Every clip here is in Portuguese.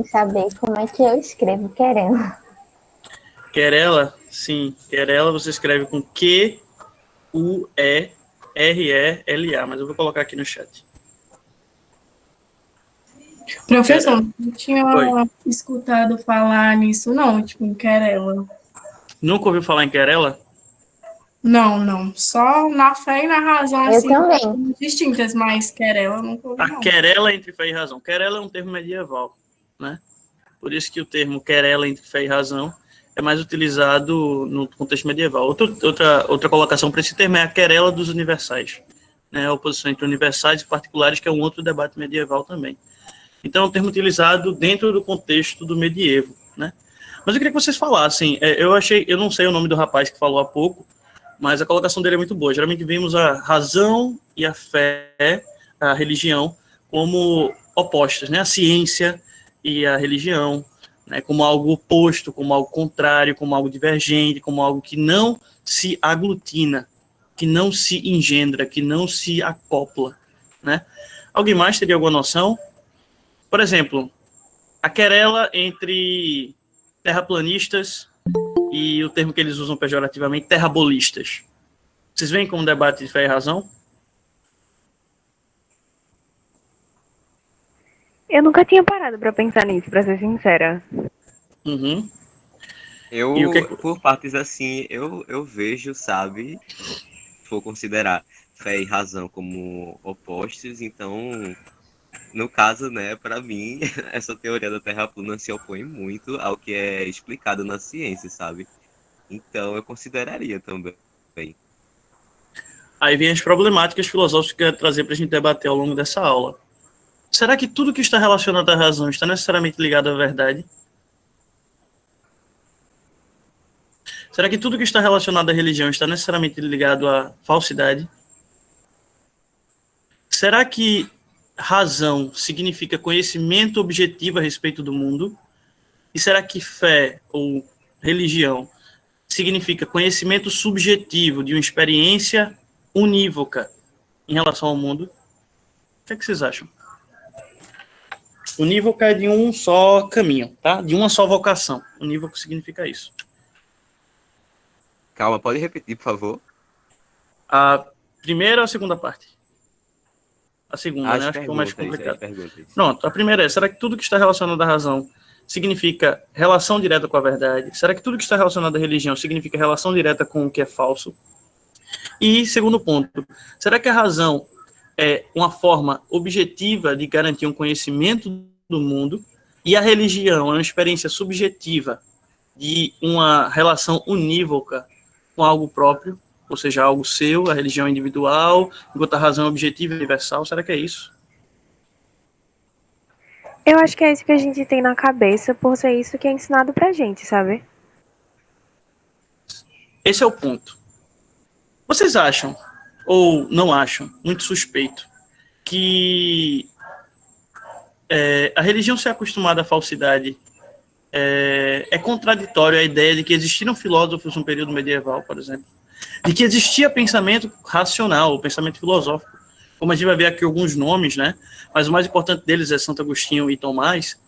saber como é que eu escrevo querendo. Querela, sim. Querela você escreve com Q-U-E-R-E-L-A, mas eu vou colocar aqui no chat. Professor, não tinha Oi. escutado falar nisso, não, tipo, em querela. Nunca ouviu falar em querela? Não. Só na fé e na razão, Eu assim, também. distintas, mas querela eu nunca ouvi, A não. querela entre fé e razão. Querela é um termo medieval, né? Por isso que o termo querela entre fé e razão é mais utilizado no contexto medieval. Outra colocação para esse termo é a querela dos universais, né? A oposição entre universais e particulares, que é um outro debate medieval também. Então, é um termo utilizado dentro do contexto do medievo, né? Mas eu queria que vocês falassem, eu não sei o nome do rapaz que falou há pouco, mas a colocação dele é muito boa. Geralmente vemos a razão e a fé, a religião, como opostas, né? A ciência e a religião, né? Como algo oposto, como algo contrário, como algo divergente, como algo que não se aglutina, que não se engendra, que não se acopla, né? Alguém mais teria alguma noção? Por exemplo, a querela entre terraplanistas e o termo que eles usam pejorativamente, terrabolistas. Vocês veem como um debate de fé e razão? Eu nunca tinha parado pra pensar nisso, pra ser sincera. Uhum. E o que Eu, por partes assim, eu vejo, sabe, se for considerar fé e razão como opostos, então, no caso, né, para mim, essa teoria da Terra plana se opõe muito ao que é explicado na ciência, sabe? Então, eu consideraria também. Aí vem as problemáticas filosóficas que eu quero trazer para a gente debater ao longo dessa aula. Será que tudo que está relacionado à razão está necessariamente ligado à verdade? Será que tudo que está relacionado à religião está necessariamente ligado à falsidade? Será que razão significa conhecimento objetivo a respeito do mundo? E será que fé ou religião significa conhecimento subjetivo de uma experiência unívoca em relação ao mundo? O que é que vocês acham? Unívoca é de um só caminho, tá? De uma só vocação. Unívoco significa isso. Calma, pode repetir, por favor? A primeira ou a segunda parte? A segunda, né? As Acho que foi mais perguntas, as complicado. perguntas. Pronto, a primeira é, será que tudo que está relacionado à razão significa relação direta com a verdade? Será que tudo que está relacionado à religião significa relação direta com o que é falso? E, segundo ponto, será que a razão é uma forma objetiva de garantir um conhecimento do mundo e a religião é uma experiência subjetiva de uma relação unívoca com algo próprio, ou seja, algo seu, a religião é individual, enquanto a razão é objetiva e universal? Será que é isso? Eu acho que é isso que a gente tem na cabeça por ser isso que é ensinado pra gente, sabe? Esse é o ponto. Vocês acham, ou não acham, muito suspeito, que a religião ser acostumada à falsidade é contraditório à ideia de que existiram filósofos no período medieval, por exemplo, de que existia pensamento racional, pensamento filosófico, como a gente vai ver aqui alguns nomes, né? Mas o mais importante deles é Santo Agostinho e Tomás,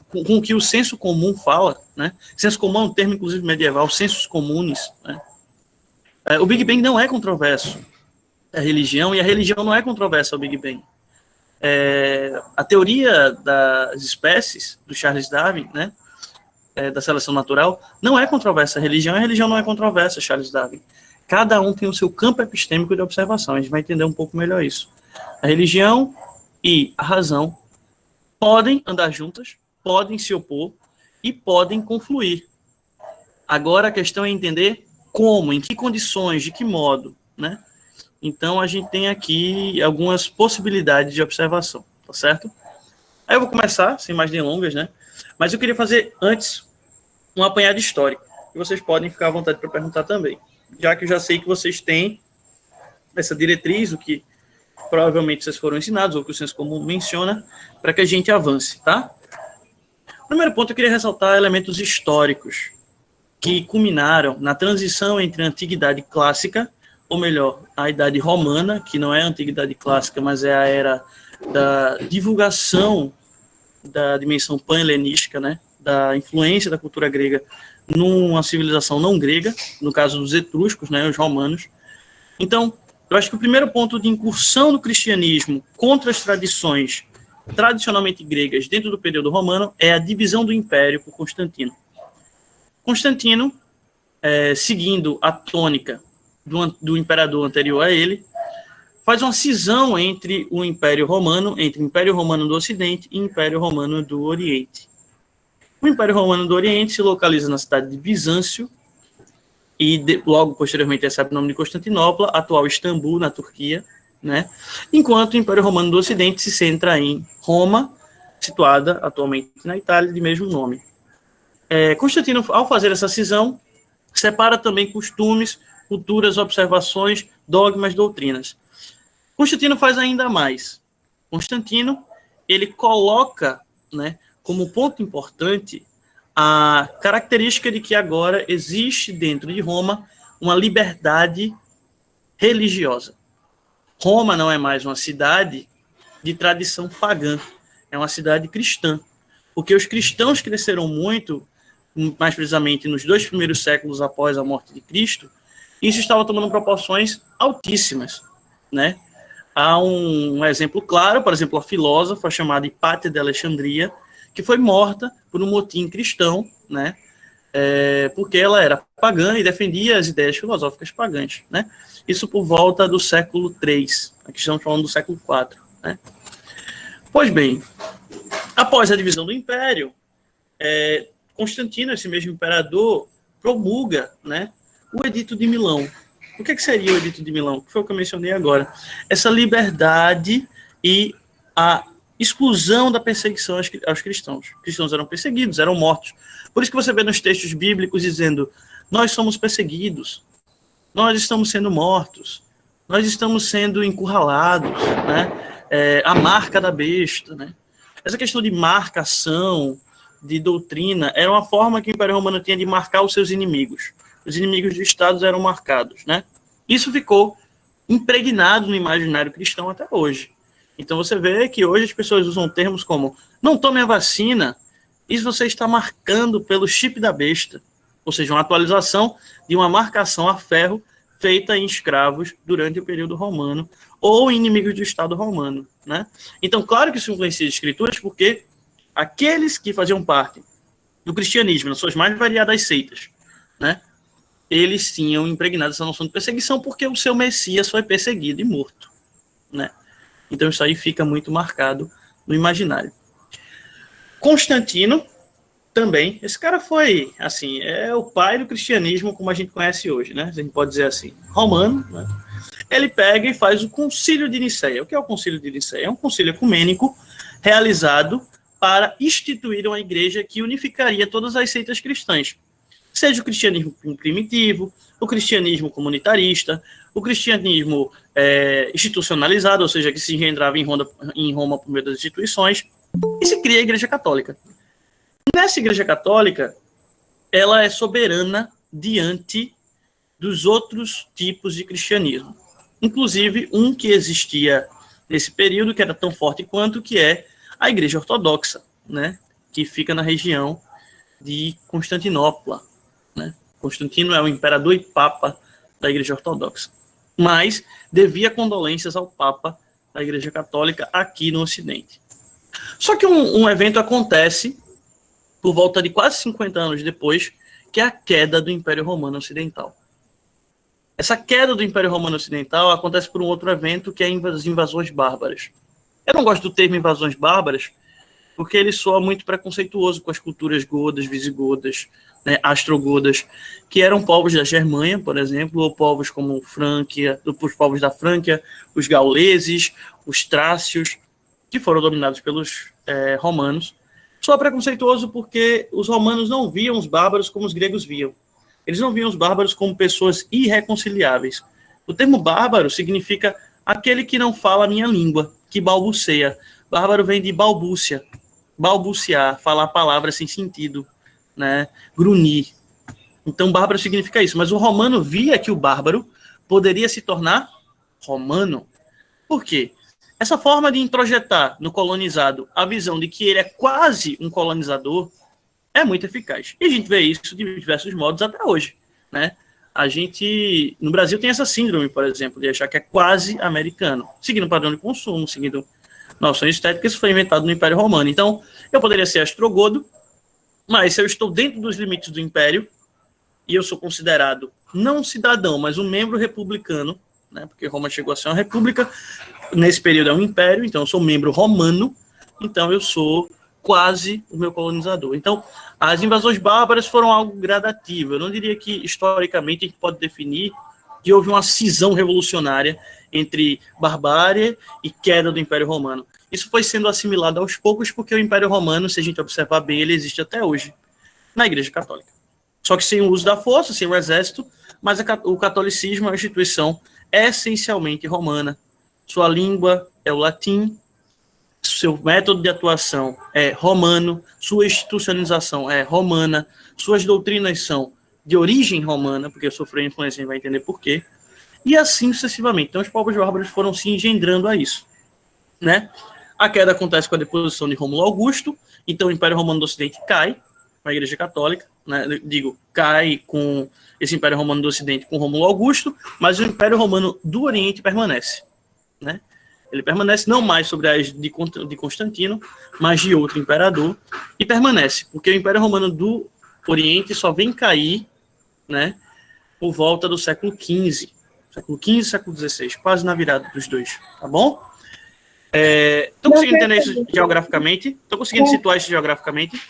com que o senso comum fala, né? Senso comum é um termo, inclusive, medieval, sensos comunes, né? O Big Bang não é controverso, a religião, e a religião não é controversa ao Big Bang. A teoria das espécies, do Charles Darwin, né? Da seleção natural, não é controversa a religião não é controversa, Charles Darwin. Cada um tem o seu campo epistêmico de observação, a gente vai entender um pouco melhor isso. A religião e a razão podem andar juntas, podem se opor e podem confluir. Agora a questão é entender como, em que condições, de que modo, né? Então a gente tem aqui algumas possibilidades de observação, tá certo? Aí eu vou começar, sem mais delongas, né? Mas eu queria fazer antes um apanhado histórico, e vocês podem ficar à vontade para perguntar também, já que eu já sei que vocês têm essa diretriz, o que provavelmente vocês foram ensinados, ou que o senso comum menciona, para que a gente avance, tá? Primeiro ponto, eu queria ressaltar elementos históricos que culminaram na transição entre a antiguidade clássica, ou melhor, a idade romana, que não é a antiguidade clássica, mas é a era da divulgação da dimensão pan-helenística, né, da influência da cultura grega numa civilização não grega, no caso dos etruscos, né, os romanos. Então, eu acho que o primeiro ponto de incursão do cristianismo contra as tradições tradicionalmente gregas dentro do período romano é a divisão do império por Constantino. Constantino, seguindo a tônica do imperador anterior a ele, faz uma cisão entre o Império Romano, entre o Império Romano do Ocidente e o Império Romano do Oriente. O Império Romano do Oriente se localiza na cidade de Bizâncio e logo posteriormente recebe o nome de Constantinopla, atual Istambul, na Turquia, né? Enquanto o Império Romano do Ocidente se centra em Roma, situada atualmente na Itália, de mesmo nome. Constantino, ao fazer essa cisão, separa também costumes, culturas, observações, dogmas, doutrinas. Constantino faz ainda mais. Constantino, ele coloca, né, como ponto importante a característica de que agora existe dentro de Roma uma liberdade religiosa. Roma não é mais uma cidade de tradição pagã, é uma cidade cristã, porque os cristãos cresceram muito, mais precisamente nos 2 primeiros séculos após a morte de Cristo, e isso estava tomando proporções altíssimas, né? Há um exemplo claro, por exemplo, a filósofa chamada Hipátia de Alexandria, que foi morta por um motim cristão, né? Porque ela era pagã e defendia as ideias filosóficas pagãs, né? Isso por volta do século III, aqui estamos falando do século IV, né? Pois bem, após a divisão do império, Constantino, esse mesmo imperador, promulga, né, o Edito de Milão. O que seria o Edito de Milão? Que foi o que eu mencionei agora. Essa liberdade e a exclusão da perseguição aos cristãos. Os cristãos eram perseguidos, eram mortos. Por isso que você vê nos textos bíblicos dizendo: nós somos perseguidos, nós estamos sendo mortos, nós estamos sendo encurralados, né? A marca da besta, né? Essa questão de marcação, de doutrina, era uma forma que o Império Romano tinha de marcar os seus inimigos. Os inimigos de estados eram marcados, né? Isso ficou impregnado no imaginário cristão até hoje. Então você vê que hoje as pessoas usam termos como: não tome a vacina, isso você está marcando pelo chip da besta. Ou seja, uma atualização de uma marcação a ferro feita em escravos durante o período romano ou inimigos do Estado romano, né? Então, claro que isso influencia as escrituras, porque aqueles que faziam parte do cristianismo, nas suas mais variadas seitas, né, eles tinham impregnado essa noção de perseguição porque o seu Messias foi perseguido e morto, né? Então isso aí fica muito marcado no imaginário. Constantino também, esse cara foi, assim, o pai do cristianismo como a gente conhece hoje, né? A gente pode dizer assim, romano, né? Ele pega e faz o Concílio de Nicéia. O que é o Concílio de Nicéia? É um concílio ecumênico realizado para instituir uma igreja que unificaria todas as seitas cristãs. Seja o cristianismo primitivo, o cristianismo comunitarista, o cristianismo institucionalizado, ou seja, que se engendrava em Roma por meio das instituições, e se cria a Igreja Católica. Nessa Igreja Católica, ela é soberana diante dos outros tipos de cristianismo. Inclusive, um que existia nesse período, que era tão forte quanto, que é a Igreja Ortodoxa, né, que fica na região de Constantinopla, né? Constantino é o imperador e papa da Igreja Ortodoxa, mas devia condolências ao papa da Igreja Católica aqui no Ocidente. Só que um evento acontece por volta de quase 50 anos depois, que é a queda do Império Romano Ocidental. Essa queda do Império Romano Ocidental acontece por um outro evento, que é as invasões bárbaras. Eu não gosto do termo invasões bárbaras, porque ele soa muito preconceituoso com as culturas godas, visigodas, né, astrogodas, que eram povos da Germânia, por exemplo, ou povos como Frânquia, os povos da Frânquia, os gauleses, os trácios, que foram dominados pelos romanos. Soa preconceituoso porque os romanos não viam os bárbaros como os gregos viam. Eles não viam os bárbaros como pessoas irreconciliáveis. O termo bárbaro significa aquele que não fala a minha língua, que balbuceia. Bárbaro vem de balbúcia, balbuciar, falar palavras sem sentido, né? Grunhir. Então, bárbaro significa isso. Mas o romano via que o bárbaro poderia se tornar romano. Por quê? Essa forma de introjetar no colonizado a visão de que ele é quase um colonizador é muito eficaz. E a gente vê isso de diversos modos até hoje, né? A gente, no Brasil, tem essa síndrome, por exemplo, de achar que é quase americano, seguindo padrão de consumo, seguindo noções estéticas. Isso foi inventado no Império Romano. Então, eu poderia ser astrogodo, mas se eu estou dentro dos limites do Império, e eu sou considerado não um cidadão, mas um membro republicano, né, porque Roma chegou a ser uma república, nesse período é um império, então eu sou membro romano, então eu sou quase o meu colonizador. Então, as invasões bárbaras foram algo gradativo. Eu não diria que, historicamente, a gente pode definir que houve uma cisão revolucionária entre barbárie e queda do Império Romano. Isso foi sendo assimilado aos poucos, porque o Império Romano, se a gente observar bem, ele existe até hoje na Igreja Católica. Só que sem o uso da força, sem o exército, mas o catolicismo é uma instituição essencialmente romana. Sua língua é o latim, seu método de atuação é romano, sua institucionalização é romana, suas doutrinas são de origem romana, porque sofreu influência, a gente vai entender por quê, e assim sucessivamente. Então, os povos bárbaros foram se engendrando a isso, né? A queda acontece com a deposição de Rômulo Augusto, então o Império Romano do Ocidente cai, com a Igreja Católica, né? Cai com esse Império Romano do Ocidente com Rômulo Augusto, mas o Império Romano do Oriente permanece, né? Ele permanece não mais sobre a égide de Constantino, mas de outro imperador, e permanece, porque o Império Romano do Oriente só vem cair, né, por volta do século XV, século XVI, quase na virada dos dois, tá bom? Estão conseguindo entender isso geograficamente? Estão conseguindo situar isso geograficamente?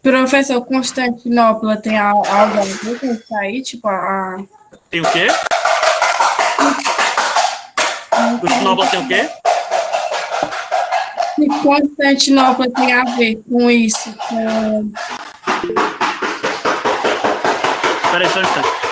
Professor, Constantinopla tem algo a ver com isso aí? Tipo, Tem o quê? Constantinopla tem o quê? Se Constantinopla tem a ver com isso, Espera aí só um instante.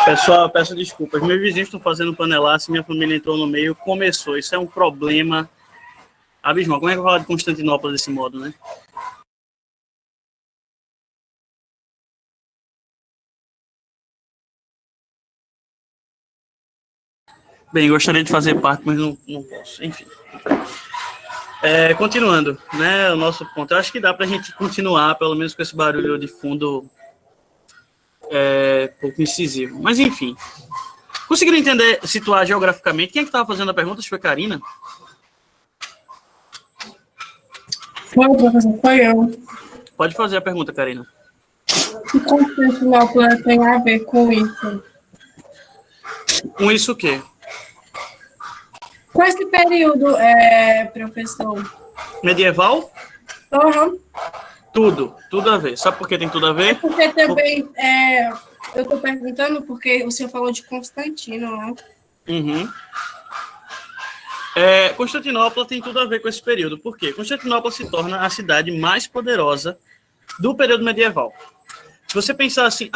Pessoal, peço desculpas. Meus vizinhos estão fazendo panelaço, minha família entrou no meio, começou. Isso é um problema abismal. Como é que eu vou falar de Constantinopla desse modo, né? Bem, gostaria de fazer parte, mas não posso. Enfim. Continuando, né, o nosso ponto. Eu acho que dá para a gente continuar, pelo menos com esse barulho de fundo pouco incisivo. Mas, enfim. Conseguiram entender, situar geograficamente? Quem é que estava fazendo a pergunta? Acho que foi a Karina. Foi, professor, foi eu. Pode fazer a pergunta, Karina. Se Constantinopla tem a ver com isso? Com isso o quê? Com esse período, professor? Medieval? Uhum. Tudo a ver. Sabe por que tem tudo a ver? Porque também, eu estou perguntando porque o senhor falou de Constantino, né? Uhum. Constantinopla tem tudo a ver com esse período. Por quê? Constantinopla se torna a cidade mais poderosa do período medieval. Se você pensar assim,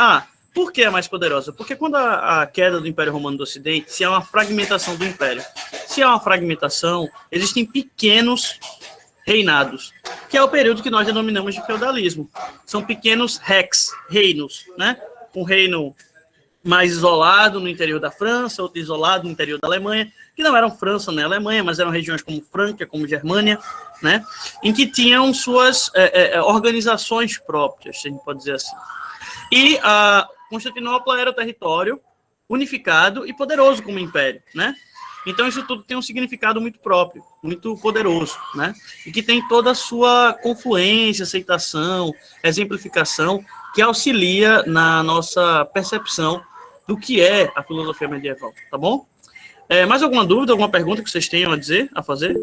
por que é mais poderosa? Porque quando a queda do Império Romano do Ocidente, se há uma fragmentação do Império, se há uma fragmentação, existem pequenos reinados, que é o período que nós denominamos de feudalismo. São pequenos reinos, né? Um reino mais isolado no interior da França, outro isolado no interior da Alemanha, que não eram França nem Alemanha, mas eram regiões como Frância, como Germânia, né? Em que tinham suas organizações próprias, se a gente pode dizer assim. E a Constantinopla era o território unificado e poderoso como império, né? Então, isso tudo tem um significado muito próprio, muito poderoso, né? E que tem toda a sua confluência, aceitação, exemplificação, que auxilia na nossa percepção do que é a filosofia medieval, tá bom? Mais alguma dúvida, alguma pergunta que vocês tenham a dizer, a fazer?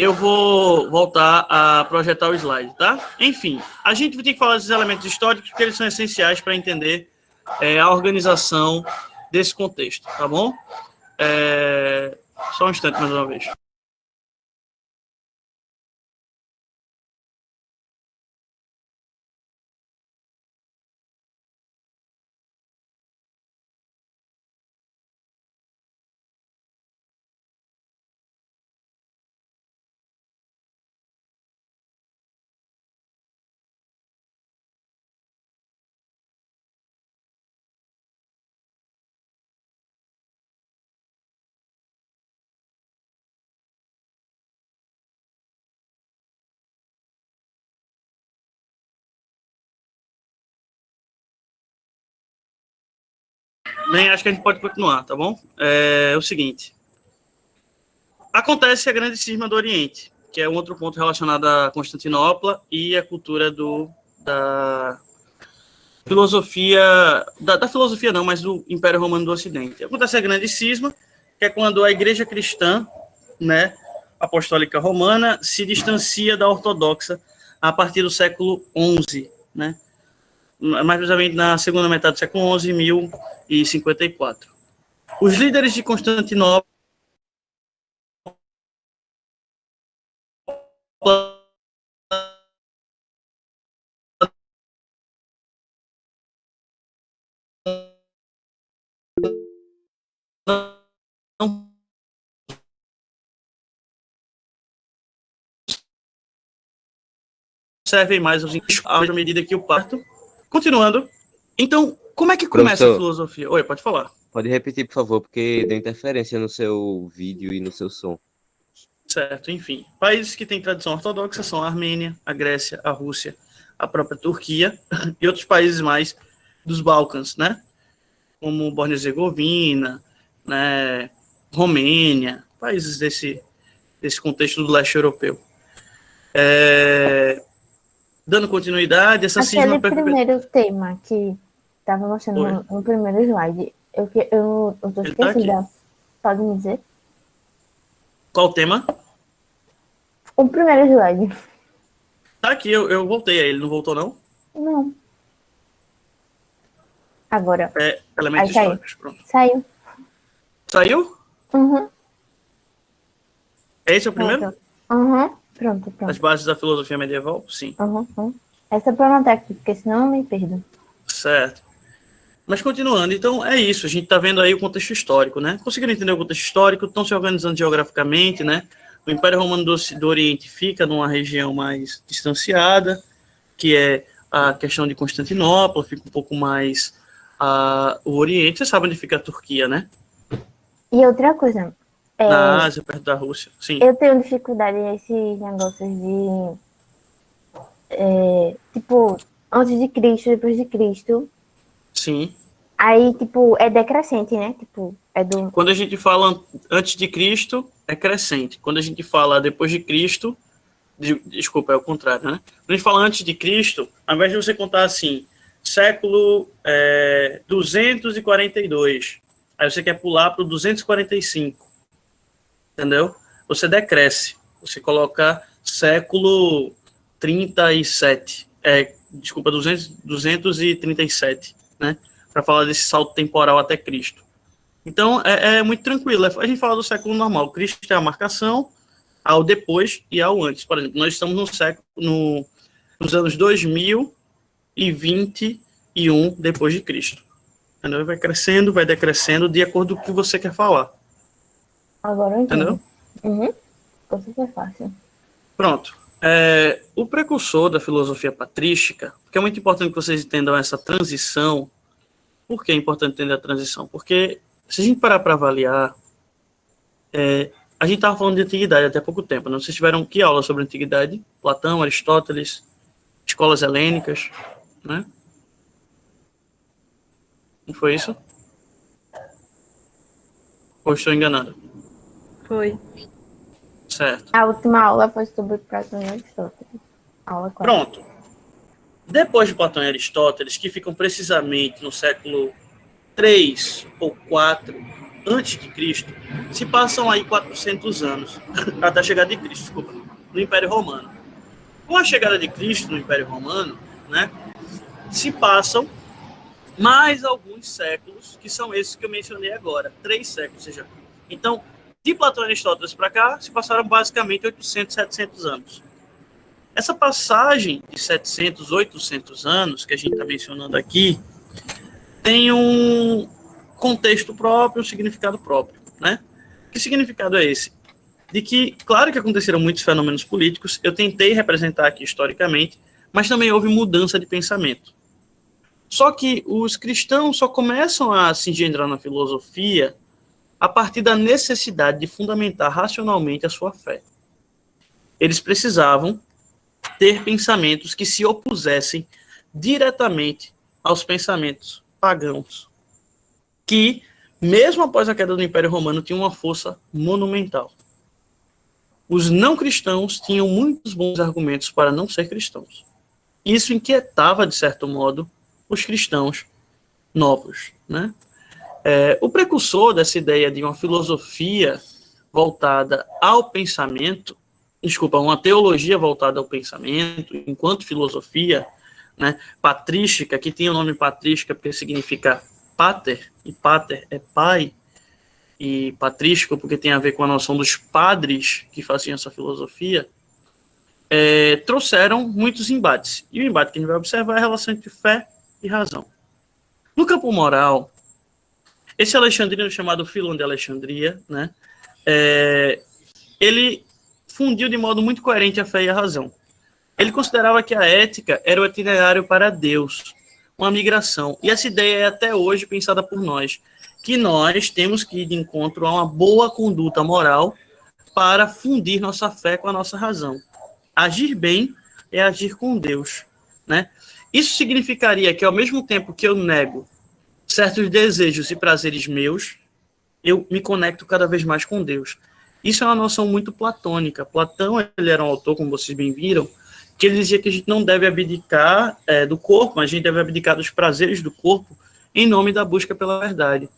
Eu vou voltar a projetar o slide, tá? Enfim, a gente vai ter que falar desses elementos históricos porque eles são essenciais para entender a organização desse contexto, tá bom? Só um instante, mais uma vez. Bem, acho que a gente pode continuar, tá bom? É o seguinte. Acontece a grande cisma do Oriente, que é um outro ponto relacionado a Constantinopla e a cultura da filosofia, da filosofia não, mas do Império Romano do Ocidente. Acontece a grande cisma, que é quando a Igreja cristã, né, apostólica romana, se distancia da ortodoxa a partir do século XI, né? Mais precisamente na segunda metade do século XI, 1054. Os líderes de Constantinopla não servem mais aos à medida que o parto. Continuando. Então, como é que começa a filosofia? Oi, pode falar. Pode repetir, por favor, porque deu interferência no seu vídeo e no seu som. Certo, enfim. Países que têm tradição ortodoxa são a Armênia, a Grécia, a Rússia, a própria Turquia e outros países mais dos Balcãs, né? Como Bósnia-Herzegovina, né? Romênia, países desse contexto do leste europeu. Dando continuidade, essa cisma... Aquele primeiro tema que estava mostrando no primeiro slide, eu tô esquecida. Pode me dizer? Qual tema? O primeiro slide. Tá aqui, eu voltei a ele, não voltou não? Não. Agora. Elementos históricos, pronto. Saiu. Saiu? Uhum. Esse é o primeiro? Uhum. Pronto. As bases da filosofia medieval? Sim. Uhum. Essa é para anotar aqui, porque senão eu me perdo. Certo. Mas continuando, então é isso, a gente está vendo aí o contexto histórico, né? Conseguiram entender o contexto histórico, estão se organizando geograficamente, né? O Império Romano do Oriente fica numa região mais distanciada, que é a questão de Constantinopla, fica um pouco mais o Oriente. Você sabe onde fica a Turquia, né? E outra coisa. Na Ásia, perto da Rússia, sim. Eu tenho dificuldade nesses negócios de... tipo, antes de Cristo, depois de Cristo. Sim. Aí, tipo, é decrescente, né? Tipo, é do... Quando a gente fala antes de Cristo, é crescente. Quando a gente fala depois de Cristo, desculpa, é o contrário, né? Quando a gente fala antes de Cristo, ao invés de você contar assim, século 242, aí você quer pular para o 245, entendeu? Você decresce, você coloca século 37, desculpa, 237, né? Para falar desse salto temporal até Cristo. Então, é muito tranquilo. A gente fala do século normal. Cristo é a marcação, ao depois e ao antes. Por exemplo, nós estamos nos anos 2021 depois de Cristo. Entendeu? Vai crescendo, vai decrescendo de acordo com o que você quer falar. Agora eu entendo. Entendeu? Uhum. Ficou super fácil. Pronto. O precursor da filosofia patrística, porque é muito importante que vocês entendam essa transição. Por que é importante entender a transição? Porque se a gente parar para avaliar, a gente estava falando de antiguidade até pouco tempo, né? Vocês tiveram que aula sobre antiguidade? Platão, Aristóteles, escolas helênicas, né? Não foi isso? Ou estou enganado? Foi. Certo. A última aula foi sobre Platão e Aristóteles. Aula 4. Pronto. Depois de Platão e Aristóteles, que ficam precisamente no século 3 ou 4 antes de Cristo, se passam aí 400 anos até a chegada de Cristo, desculpa, no Império Romano. Com a chegada de Cristo no Império Romano, né, se passam mais alguns séculos, que são esses que eu mencionei agora, 3 séculos, ou seja, então, de Platão e Aristóteles para cá, se passaram basicamente 800, 700 anos. Essa passagem de 700, 800 anos, que a gente está mencionando aqui, tem um contexto próprio, um significado próprio, né? Que significado é esse? De que, claro que aconteceram muitos fenômenos políticos, eu tentei representar aqui historicamente, mas também houve mudança de pensamento. Só que os cristãos só começam a se engendrar na filosofia a partir da necessidade de fundamentar racionalmente a sua fé. Eles precisavam ter pensamentos que se opusessem diretamente aos pensamentos pagãos, que, mesmo após a queda do Império Romano, tinham uma força monumental. Os não cristãos tinham muitos bons argumentos para não ser cristãos. Isso inquietava, de certo modo, os cristãos novos, né? O precursor dessa ideia de uma filosofia voltada ao pensamento, uma teologia voltada ao pensamento, enquanto filosofia, né, patrística, que tem o nome patrística porque significa pater, e pater é pai, e patrístico porque tem a ver com a noção dos padres que faziam essa filosofia, trouxeram muitos embates. E o embate que a gente vai observar é a relação entre fé e razão. No campo moral, esse alexandrino chamado Filon de Alexandria, né, ele fundiu de modo muito coerente a fé e a razão. Ele considerava que a ética era o itinerário para Deus, uma migração. E essa ideia é até hoje pensada por nós, que nós temos que ir de encontro a uma boa conduta moral para fundir nossa fé com a nossa razão. Agir bem é agir com Deus, né? Isso significaria que, ao mesmo tempo que eu nego certos desejos e prazeres meus, eu me conecto cada vez mais com Deus. Isso é uma noção muito platônica. Platão, ele era um autor, como vocês bem viram, que ele dizia que a gente não deve abdicar do corpo, mas a gente deve abdicar dos prazeres do corpo em nome da busca pela verdade.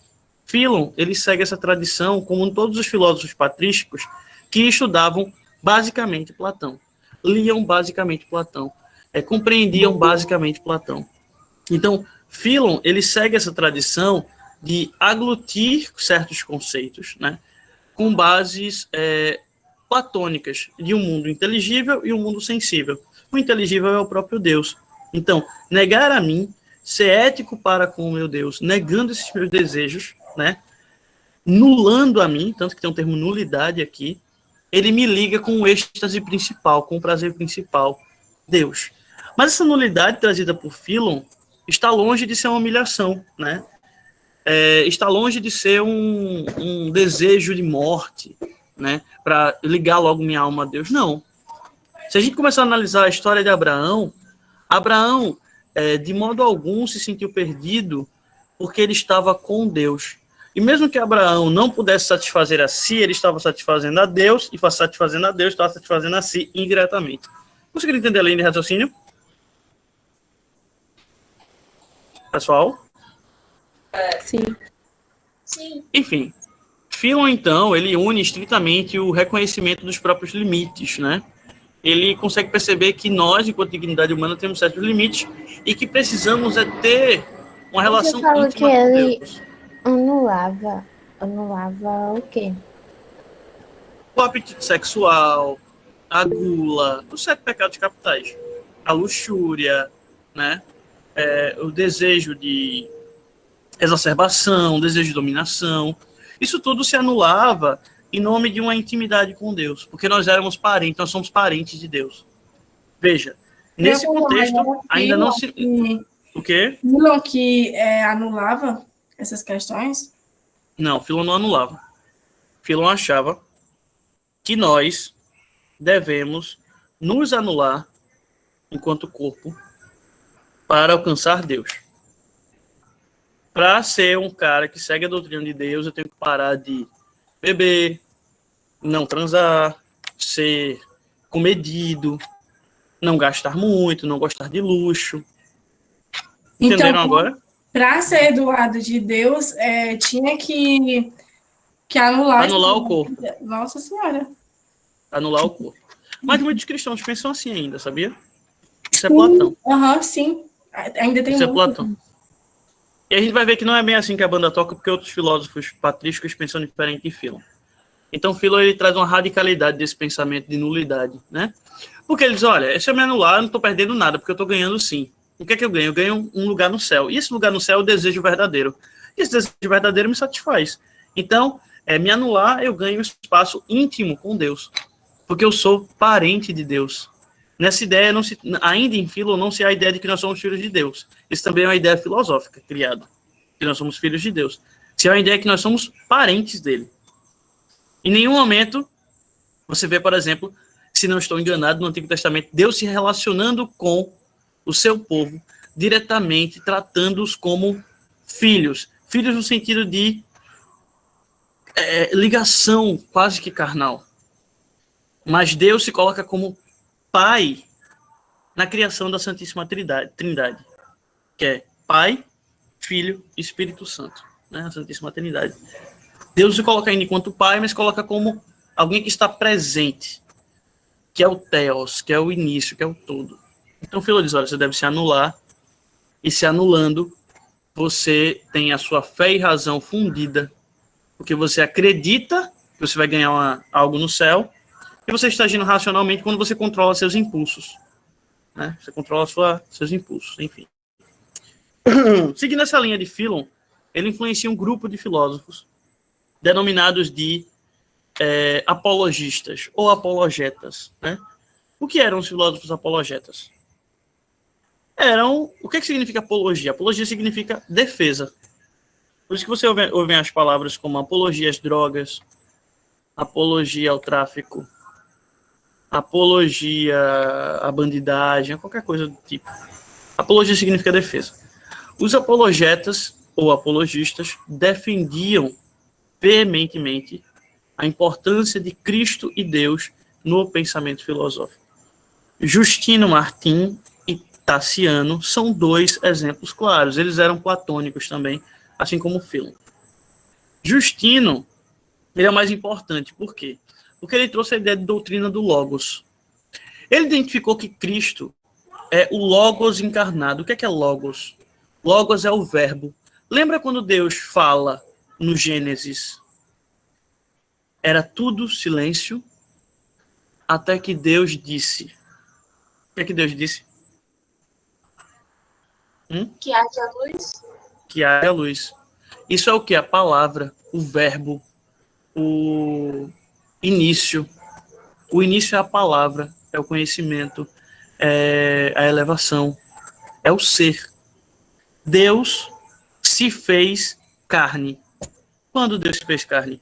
Filon, ele segue essa tradição, como todos os filósofos patrísticos que estudavam basicamente Platão, liam basicamente Platão, compreendiam basicamente Platão. Então, Filon, ele segue essa tradição de aglutir certos conceitos, né, com bases platônicas de um mundo inteligível e um mundo sensível. O inteligível é o próprio Deus. Então, negar a mim, ser ético para com o meu Deus, negando esses meus desejos, né, nulando a mim, tanto que tem um termo nulidade aqui, ele me liga com o êxtase principal, com o prazer principal, Deus. Mas essa nulidade trazida por Filon está longe de ser uma humilhação, né? Está longe de ser um desejo de morte, né? Para ligar logo minha alma a Deus. Não. Se a gente começar a analisar a história de Abraão, de modo algum, se sentiu perdido porque ele estava com Deus. E mesmo que Abraão não pudesse satisfazer a si, ele estava satisfazendo a Deus, e satisfazendo a Deus, estava satisfazendo a si indiretamente. Conseguiram entender a linha de raciocínio? Pessoal? Sim. Sim. Enfim, Filon, então, ele une estritamente o reconhecimento dos próprios limites, né? Ele consegue perceber que nós, enquanto dignidade humana, temos certos limites e que precisamos ter uma relação Você falou íntima que com ele Deus. anulava o quê? O apetite sexual, a gula, os 7 pecados capitais, a luxúria, né? O desejo de exacerbação, o desejo de dominação. Isso tudo se anulava em nome de uma intimidade com Deus, porque nós éramos parentes, nós somos parentes de Deus. Veja, nesse contexto, ainda não se... O quê? Filon que anulava essas questões? Não, Filon não anulava. Filon achava que nós devemos nos anular enquanto corpo para alcançar Deus. Para ser um cara que segue a doutrina de Deus, eu tenho que parar de beber, não transar, ser comedido, não gastar muito, não gostar de luxo. Entenderam Então, agora? para ser do lado de Deus, tinha que anular o corpo. Nossa Senhora. Anular o corpo. Mas muitos cristãos pensam assim ainda, sabia? Isso é Platão. Sim. Ainda tem Isso é muito. Platão. E a gente vai ver que não é bem assim que a banda toca, porque outros filósofos patrísticos pensam diferente de Philon. Então, Philon, ele traz uma radicalidade desse pensamento de nulidade, né? Porque ele diz, olha, se eu me anular, eu não estou perdendo nada, porque eu estou ganhando sim. O que é que eu ganho? Eu ganho um lugar no céu. E esse lugar no céu é o desejo verdadeiro. E esse desejo verdadeiro me satisfaz. Então, me anular, eu ganho um espaço íntimo com Deus. Porque eu sou parente de Deus. Nessa ideia, ainda em Philon, não se há a ideia de que nós somos filhos de Deus. Isso também é uma ideia filosófica criada, que nós somos filhos de Deus. Se há a ideia que nós somos parentes dele. Em nenhum momento, você vê, por exemplo, se não estou enganado, no Antigo Testamento, Deus se relacionando com o seu povo, diretamente, tratando-os como filhos. Filhos no sentido de ligação quase que carnal. Mas Deus se coloca como Pai na criação da Santíssima Trindade, que é Pai, Filho e Espírito Santo, né? A Santíssima Trindade. Deus se coloca ainda enquanto Pai, mas coloca como alguém que está presente, que é o Theos, que é o início, que é o todo. Então, Philon diz, olha, você deve se anular, e se anulando, você tem a sua fé e razão fundida, porque você acredita que você vai ganhar algo no céu, e você está agindo racionalmente quando você controla seus impulsos. Né? Você controla seus impulsos, enfim. Seguindo essa linha de Philon, ele influencia um grupo de filósofos denominados de apologistas ou apologetas. Né? O que eram os filósofos apologetas? O que significa apologia? Apologia significa defesa. Por isso que você ouve as palavras como apologia às drogas, apologia ao tráfico, apologia à bandidagem, qualquer coisa do tipo. Apologia significa defesa. Os apologetas ou apologistas defendiam veementemente a importância de Cristo e Deus no pensamento filosófico. Justino Martim e Tassiano são dois exemplos claros. Eles eram platônicos também, assim como Philon. Justino, ele é o mais importante. Por quê? Porque ele trouxe a ideia de doutrina do Logos. Ele identificou que Cristo é o Logos encarnado. O que é Logos? Logos é o verbo. Lembra quando Deus fala no Gênesis? Era tudo silêncio, até que Deus disse. O que é que Deus disse? Que haja luz. Que haja luz. Isso é o que? A palavra, o verbo, o início. O início é a palavra, é o conhecimento, é a elevação, é o ser. Deus se fez carne. Quando Deus se fez carne?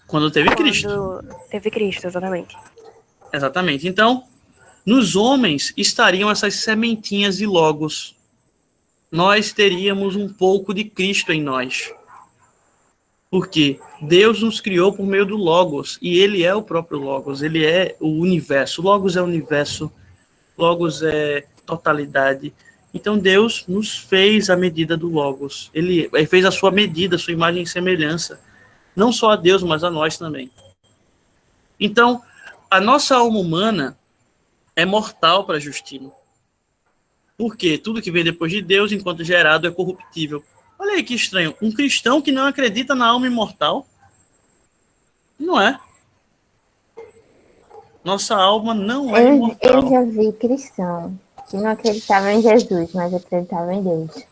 Quando teve Cristo. Quando teve Cristo, exatamente. Exatamente. Então, nos homens estariam essas sementinhas de Logos. Nós teríamos um pouco de Cristo em nós. Porque Deus nos criou por meio do Logos. E ele é o próprio Logos. Ele é o universo. Logos é o universo. Logos é totalidade. Então, Deus nos fez a medida do Logos. Ele fez a sua medida, a sua imagem e semelhança. Não só a Deus, mas a nós também. Então, a nossa alma humana é mortal para Justino. Por quê? Tudo que vem depois de Deus, enquanto gerado, é corruptível. Olha aí que estranho. Um cristão que não acredita na alma imortal? Não é. Nossa alma não é imortal. Eu já vi cristão que não acreditava em Jesus, mas acreditava em Deus.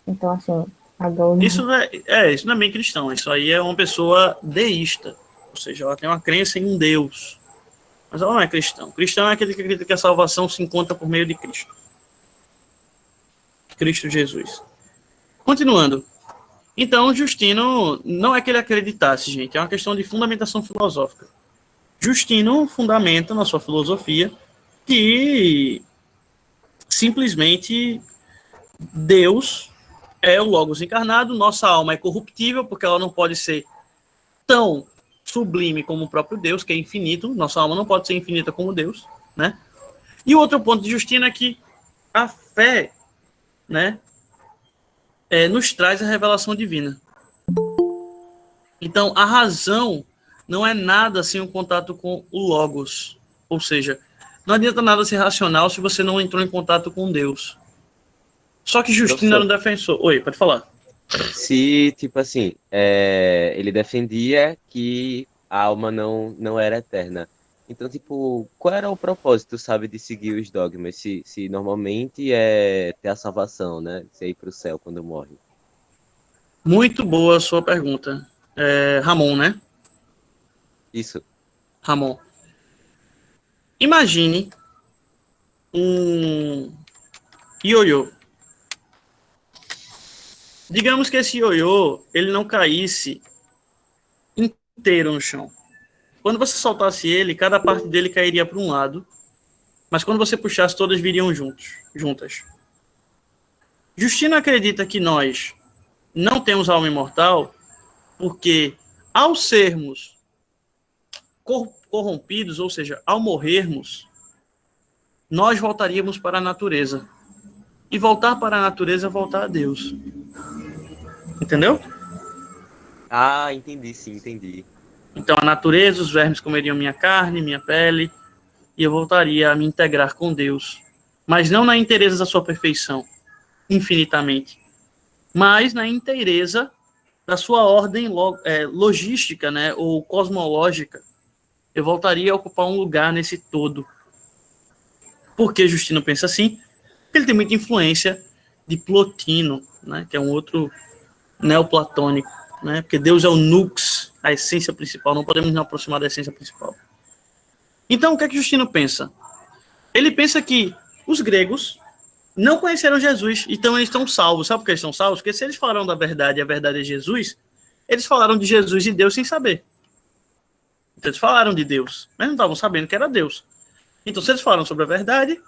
Então, assim, agora... Isso não é bem cristão. Isso aí é uma pessoa deísta. Ou seja, ela tem uma crença em um Deus. Mas ela não é cristão. Cristão é aquele que acredita que a salvação se encontra por meio de Cristo. Cristo Jesus. Continuando. Então, Justino, não é que ele acreditasse, gente, é uma questão de fundamentação filosófica. Justino fundamenta na sua filosofia que simplesmente Deus é o Logos encarnado, nossa alma é corruptível, porque ela não pode ser tão sublime como o próprio Deus, que é infinito, nossa alma não pode ser infinita como Deus, né? E o outro ponto de Justino é que a fé, né, nos traz a revelação divina. Então, a razão não é nada sem o contato com o Logos. Ou seja, não adianta nada ser racional se você não entrou em contato com Deus. Só que Justino era um defensor. Oi, pode falar. Se, tipo assim, ele defendia que a alma não era eterna. Então, tipo, qual era o propósito, sabe, de seguir os dogmas? Se normalmente é ter a salvação, né? Você ir para o céu quando morre. Muito boa a sua pergunta. Ramon, né? Isso. Ramon. Imagine um ioiô. Digamos que esse ioiô, ele não caísse inteiro no chão. Quando você soltasse ele, cada parte dele cairia para um lado, mas quando você puxasse, todas viriam juntas. Justino acredita que nós não temos alma imortal porque, ao sermos corrompidos, ou seja, ao morrermos, nós voltaríamos para a natureza. E voltar para a natureza é voltar a Deus. Entendeu? Ah, entendi, sim, entendi. Então, a natureza, os vermes comeriam minha carne, minha pele, e eu voltaria a me integrar com Deus. Mas não na inteireza da sua perfeição, infinitamente, mas na inteireza da sua ordem logística, né, ou cosmológica. Eu voltaria a ocupar um lugar nesse todo. Por que Justino pensa assim? Porque ele tem muita influência de Plotino, né, que é um outro neoplatônico, né, porque Deus é o nux, a essência principal, não podemos nos aproximar da essência principal. Então, o que é que Justino pensa? Ele pensa que os gregos não conheceram Jesus, então eles estão salvos. Sabe por que eles estão salvos? Porque se eles falaram da verdade e a verdade é Jesus, eles falaram de Jesus e Deus sem saber. Então eles falaram de Deus, mas não estavam sabendo que era Deus. Então se eles falaram sobre a verdade,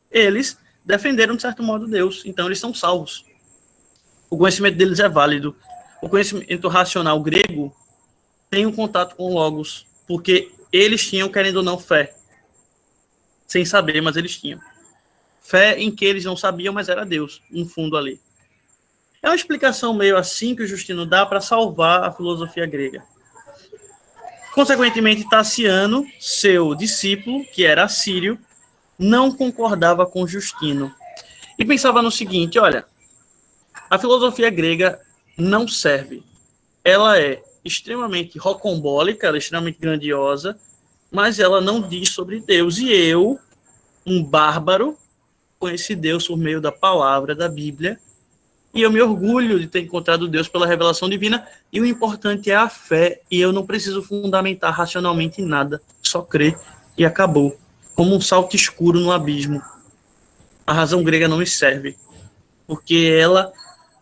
eles defenderam de certo modo Deus, então eles são salvos. O conhecimento deles é válido. O conhecimento racional grego tem um contato com o Logos, porque eles tinham, querendo ou não, fé. Sem saber, mas eles tinham. Fé em que eles não sabiam, mas era Deus, no fundo ali. É uma explicação meio assim que o Justino dá para salvar a filosofia grega. Consequentemente, Taciano, seu discípulo, que era assírio, não concordava com Justino. E pensava no seguinte, olha, a filosofia grega não serve. Ela é extremamente rocambólica, ela é extremamente grandiosa, mas ela não diz sobre Deus. E eu, um bárbaro, conheci Deus por meio da palavra, da Bíblia, e eu me orgulho de ter encontrado Deus pela revelação divina, e o importante é a fé, e eu não preciso fundamentar racionalmente nada, só crer e acabou, como um salto escuro no abismo. A razão grega não me serve, porque ela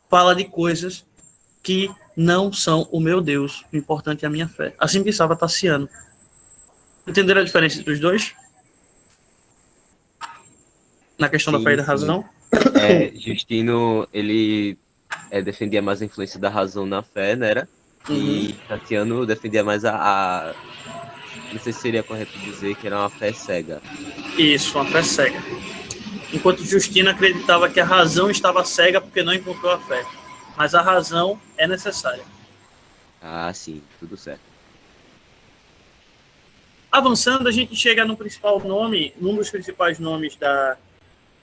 fala de coisas que não são o meu Deus, o importante é a minha fé. Assim pensava Taciano. Entenderam a diferença entre os dois? Na questão da fé e da razão? Justino, ele defendia mais a influência da razão na fé, né? Era? E Taciano defendia mais não sei se seria correto dizer que era uma fé cega. Isso, uma fé cega. Enquanto Justino acreditava que a razão estava cega porque não encontrou a fé. Mas a razão é necessária. Ah, sim, tudo certo. Avançando, a gente chega no principal nome, num dos principais nomes da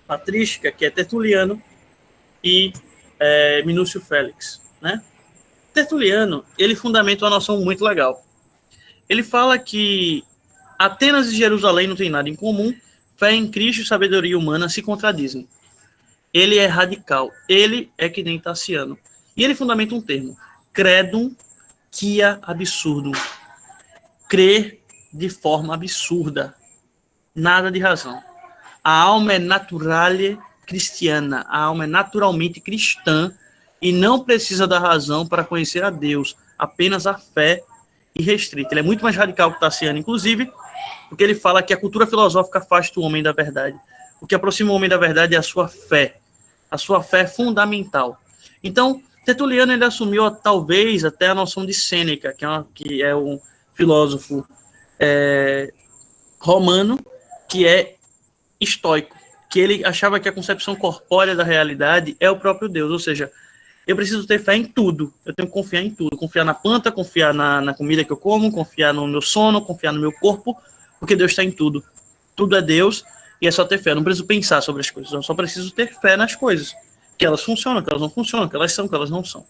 patrística, que é Tertuliano e Minúcio Félix, né? Tertuliano, ele fundamenta uma noção muito legal. Ele fala que Atenas e Jerusalém não têm nada em comum, fé em Cristo e sabedoria humana se contradizem. Ele é radical, ele é que nem Taciano. E ele fundamenta um termo, credum quia absurdum. Crer de forma absurda, nada de razão. A alma é naturale cristiana, a alma é naturalmente cristã, e não precisa da razão para conhecer a Deus, apenas a fé irrestrita. Ele é muito mais radical que Tassiano, inclusive, porque ele fala que a cultura filosófica afasta o homem da verdade. O que aproxima o homem da verdade é a sua fé. A sua fé é fundamental. Então, Tertuliano ele assumiu talvez até a noção de Sêneca, que é um filósofo romano, que é estoico, que ele achava que a concepção corpórea da realidade é o próprio Deus, ou seja, eu preciso ter fé em tudo, eu tenho que confiar em tudo, confiar na planta, confiar na comida que eu como, confiar no meu sono, confiar no meu corpo, porque Deus está em tudo. Tudo é Deus e é só ter fé, eu não preciso pensar sobre as coisas, eu só preciso ter fé nas coisas, que elas funcionam, que elas não funcionam, que elas são, que elas não são.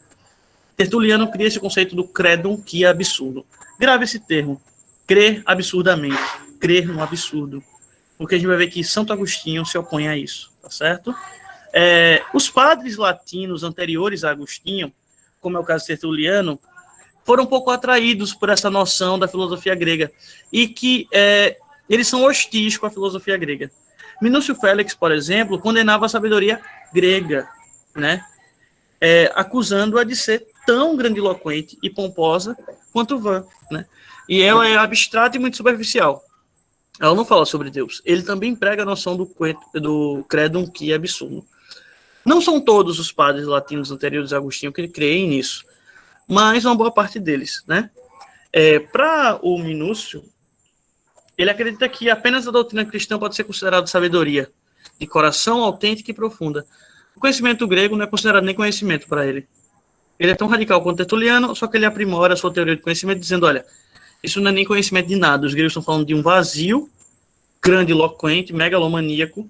Tertuliano cria esse conceito do credum, que é absurdo. Grave esse termo, crer absurdamente, crer no absurdo, porque a gente vai ver que Santo Agostinho se opõe a isso, tá certo? Os padres latinos anteriores a Agostinho, como é o caso de Tertuliano, foram um pouco atraídos por essa noção da filosofia grega, e que eles são hostis com a filosofia grega. Minúcio Félix, por exemplo, condenava a sabedoria grega, né? Acusando-a de ser tão grandiloquente e pomposa quanto vã, né? E ela é abstrata e muito superficial. Ela não fala sobre Deus. Ele também prega a noção do credum, que é absurdo. Não são todos os padres latinos anteriores a Agostinho que creem nisso, mas uma boa parte deles, né? Para o Minúcio, ele acredita que apenas a doutrina cristã pode ser considerada sabedoria, de coração autêntica e profunda. O conhecimento grego não é considerado nem conhecimento para ele. Ele é tão radical quanto Tertuliano, só que ele aprimora a sua teoria de conhecimento, dizendo, olha, isso não é nem conhecimento de nada. Os gregos estão falando de um vazio, grandiloquente, megalomaníaco,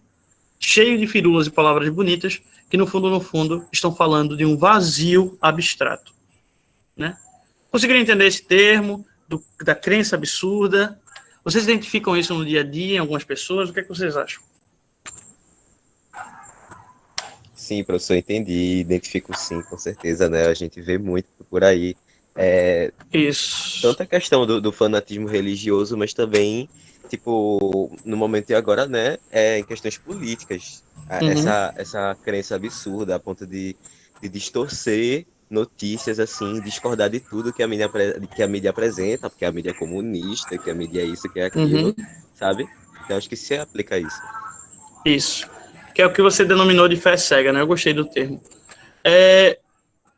cheio de firulas e palavras bonitas, que no fundo, estão falando de um vazio abstrato. Né? Conseguiram entender esse termo, da crença absurda? Vocês identificam isso no dia a dia em algumas pessoas? O que é que vocês acham? Sim, professor, entendi, identifico sim, com certeza, né? A gente vê muito por aí. Isso. Tanto a questão do fanatismo religioso, mas também, tipo, no momento de agora, né? Em questões políticas. Essa crença absurda, a ponto de distorcer notícias, assim, discordar de tudo que a mídia apresenta, porque a mídia é comunista, que a mídia é isso, que é aquilo, sabe? Então, acho que se aplica isso. Isso. Que é o que você denominou de fé cega, né? Eu gostei do termo.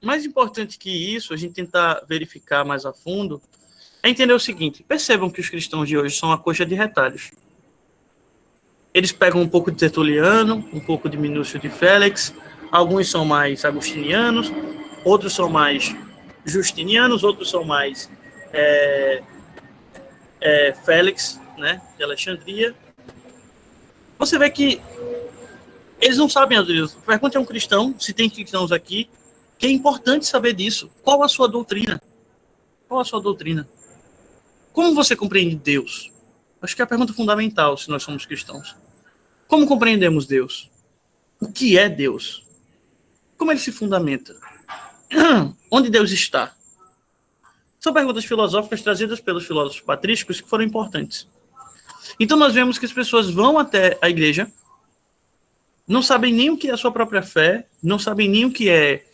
Mais importante que isso, a gente tentar verificar mais a fundo, é entender o seguinte: percebam que os cristãos de hoje são uma coxa de retalhos. Eles pegam um pouco de Tertuliano, um pouco de Minúcio de Félix, alguns são mais agostinianos, outros são mais justinianos, outros são mais Félix, né, de Alexandria. Você vê que eles não sabem a Deus. Pergunte a um cristão, se tem cristãos aqui, que é importante saber disso. Qual a sua doutrina? Qual a sua doutrina? Como você compreende Deus? Acho que é a pergunta fundamental, se nós somos cristãos. Como compreendemos Deus? O que é Deus? Como ele se fundamenta? Onde Deus está? São perguntas filosóficas trazidas pelos filósofos patrísticos que foram importantes. Então nós vemos que as pessoas vão até a igreja, não sabem nem o que é a sua própria fé, não sabem nem o que é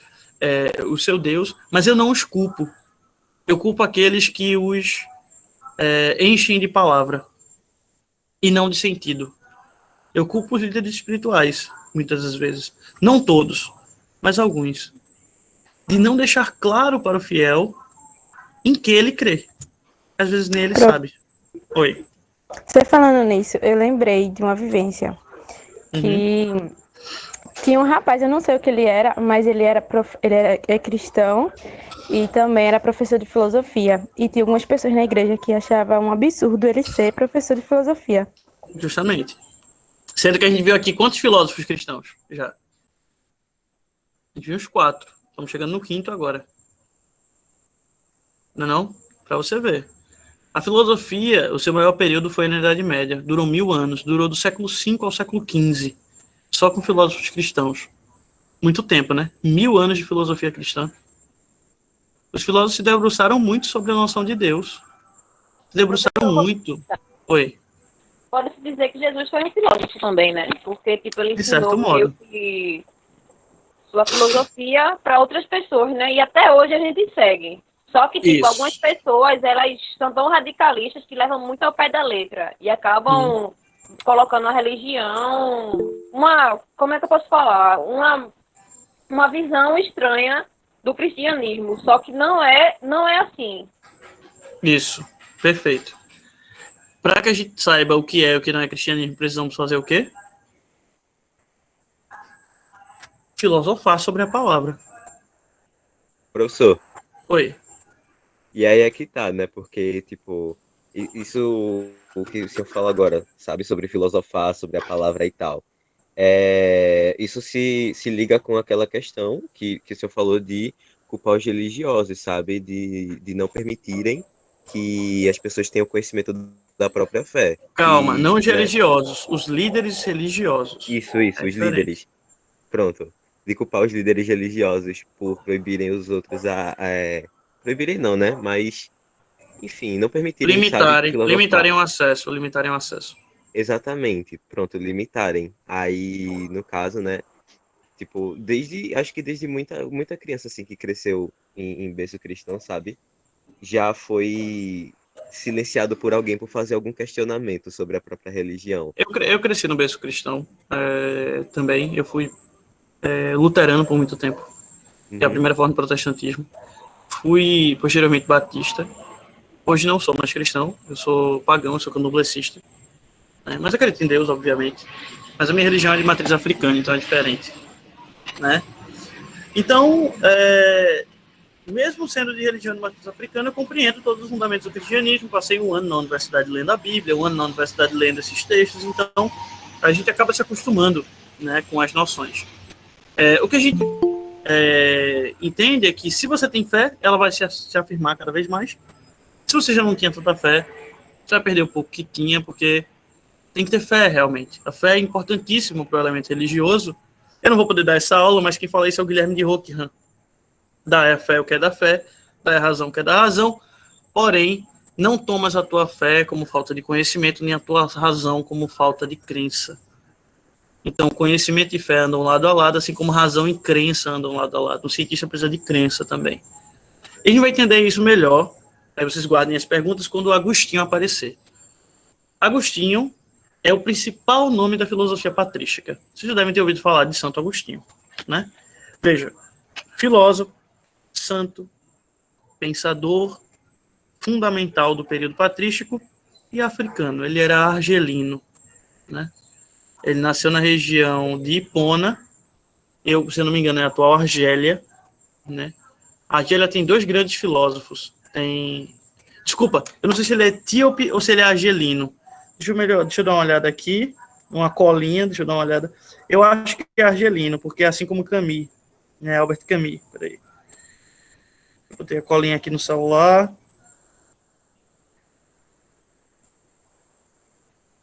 o seu Deus, mas eu não os culpo. Eu culpo aqueles que os enchem de palavra e não de sentido. Eu culpo os líderes espirituais, muitas das vezes. Não todos, mas alguns. De não deixar claro para o fiel em que ele crê. Às vezes nem ele sabe. Oi. Você falando nisso, eu lembrei de uma vivência que tinha um rapaz, eu não sei o que ele era, mas ele é cristão e também era professor de filosofia. E tinha algumas pessoas na igreja que achavam um absurdo ele ser professor de filosofia. Justamente. Sendo que a gente viu aqui quantos filósofos cristãos já? A gente viu uns 4. Estamos chegando no 5º agora. Não é não? Para você ver. A filosofia, o seu maior período foi na Idade Média. Durou 1000 anos. Durou do século V ao século XV. Só com filósofos cristãos. Muito tempo, né? 1000 anos de filosofia cristã. Os filósofos se debruçaram muito sobre a noção de Deus. Se debruçaram muito. Oi. Pode-se dizer que Jesus foi um filósofo também, né? Porque, tipo, ele de certo ensinou modo. meio que sua filosofia para outras pessoas, né? E até hoje a gente segue. Só que, tipo, Isso. algumas pessoas, elas são tão radicalistas que levam muito ao pé da letra e acabam colocando a religião, como é que eu posso falar? Uma visão estranha do cristianismo. Só que não é assim. Isso, perfeito. Para que a gente saiba o que é e o que não é cristianismo, precisamos fazer o quê? Filosofar sobre a palavra. Professor, Oi. e aí é que tá, né? Porque, tipo, isso, o que o senhor fala agora, sabe, sobre filosofar, sobre a palavra e tal. Isso se liga com aquela questão que o senhor falou de culpar os religiosos, sabe? De não permitirem que as pessoas tenham conhecimento da própria fé. Calma, não os Né? religiosos, os líderes religiosos. Isso, É os diferente. líderes. Pronto. De culpar os líderes religiosos por proibirem os outros proibirem não, né? Mas, enfim, não permitirem, sabe, filosofar. Limitarem o acesso. Exatamente. Pronto, limitarem. Aí, no caso, né? Tipo, acho que desde muita criança, assim, que cresceu em berço cristão, sabe? Já foi silenciado por alguém por fazer algum questionamento sobre a própria religião. Eu cresci no berço cristão também. Eu fui luterano por muito tempo, que é a primeira forma de protestantismo. Fui posteriormente batista. Hoje não sou mais cristão, eu sou pagão, eu sou candomblessista. Né? Mas eu acredito em Deus, obviamente. Mas a minha religião é de matriz africana, então é diferente. Né? Então, mesmo sendo de religião de matriz africana, eu compreendo todos os fundamentos do cristianismo. Passei um ano na universidade lendo a Bíblia, um ano na universidade lendo esses textos, então a gente acaba se acostumando, né, com as noções. O que a gente entende é que se você tem fé, ela vai se afirmar cada vez mais. Se você já não tinha tanta fé, você vai perder um pouco que tinha, porque tem que ter fé, realmente. A fé é importantíssima para o elemento religioso. Eu não vou poder dar essa aula, mas quem fala isso é o Guilherme de Rockham. Dá a fé o que é da fé, dá a razão o que é da razão, porém, não tomas a tua fé como falta de conhecimento, nem a tua razão como falta de crença. Então, conhecimento e fé andam lado a lado, assim como razão e crença andam lado a lado. O cientista precisa de crença também. E a gente vai entender isso melhor, aí vocês guardem as perguntas, quando o Agostinho aparecer. Agostinho é o principal nome da filosofia patrística. Vocês já devem ter ouvido falar de Santo Agostinho, né? Veja, filósofo, santo, pensador, fundamental do período patrístico e africano. Ele era argelino, né? Ele nasceu na região de Hipona, se eu não me engano, é a atual Argélia, né? A Argélia tem dois grandes filósofos. Desculpa, eu não sei se ele é etíope ou se ele é argelino. Deixa eu dar uma olhada aqui. Uma colinha, deixa eu dar uma olhada. Eu acho que é argelino, porque é assim como Camus, né? Albert Camus. Peraí. Eu botei a colinha aqui no celular.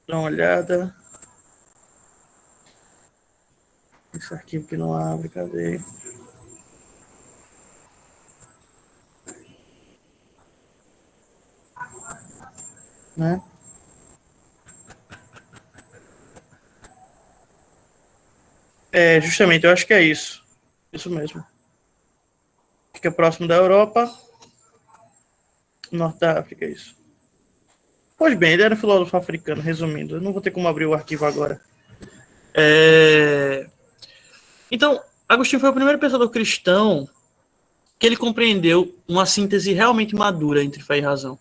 Dá uma olhada. Esse arquivo que não abre, cadê? Né? Justamente, eu acho que é isso. Isso mesmo. Fica próximo da Europa. Norte da África, isso. Pois bem, ele era filósofo africano, resumindo. Eu não vou ter como abrir o arquivo agora. Então, Agostinho foi o primeiro pensador cristão que ele compreendeu uma síntese realmente madura entre fé e razão.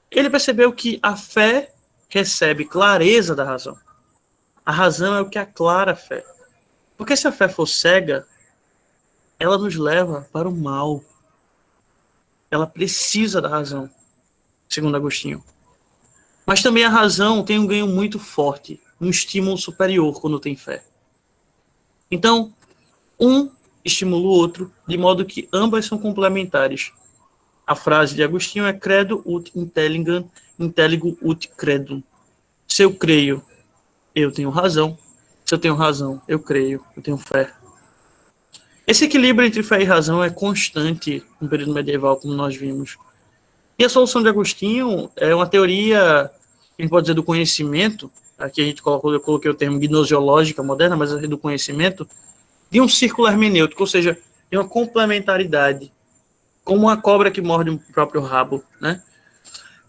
Ele percebeu que a fé recebe clareza da razão. A razão é o que aclara a fé. Porque se a fé for cega, ela nos leva para o mal. Ela precisa da razão, segundo Agostinho. Mas também a razão tem um ganho muito forte, um estímulo superior quando tem fé. Então, um estimula o outro, de modo que ambas são complementares. A frase de Agostinho é credo ut intelligam, intelligo ut credum. Se eu creio, eu tenho razão. Se eu tenho razão, eu creio, eu tenho fé. Esse equilíbrio entre fé e razão é constante no período medieval, como nós vimos. E a solução de Agostinho é uma teoria, a gente pode dizer, do conhecimento. Aqui eu coloquei o termo gnosiológica moderna, mas é do conhecimento, de um círculo hermenêutico, ou seja, de uma complementaridade, como uma cobra que morde o próprio rabo, né?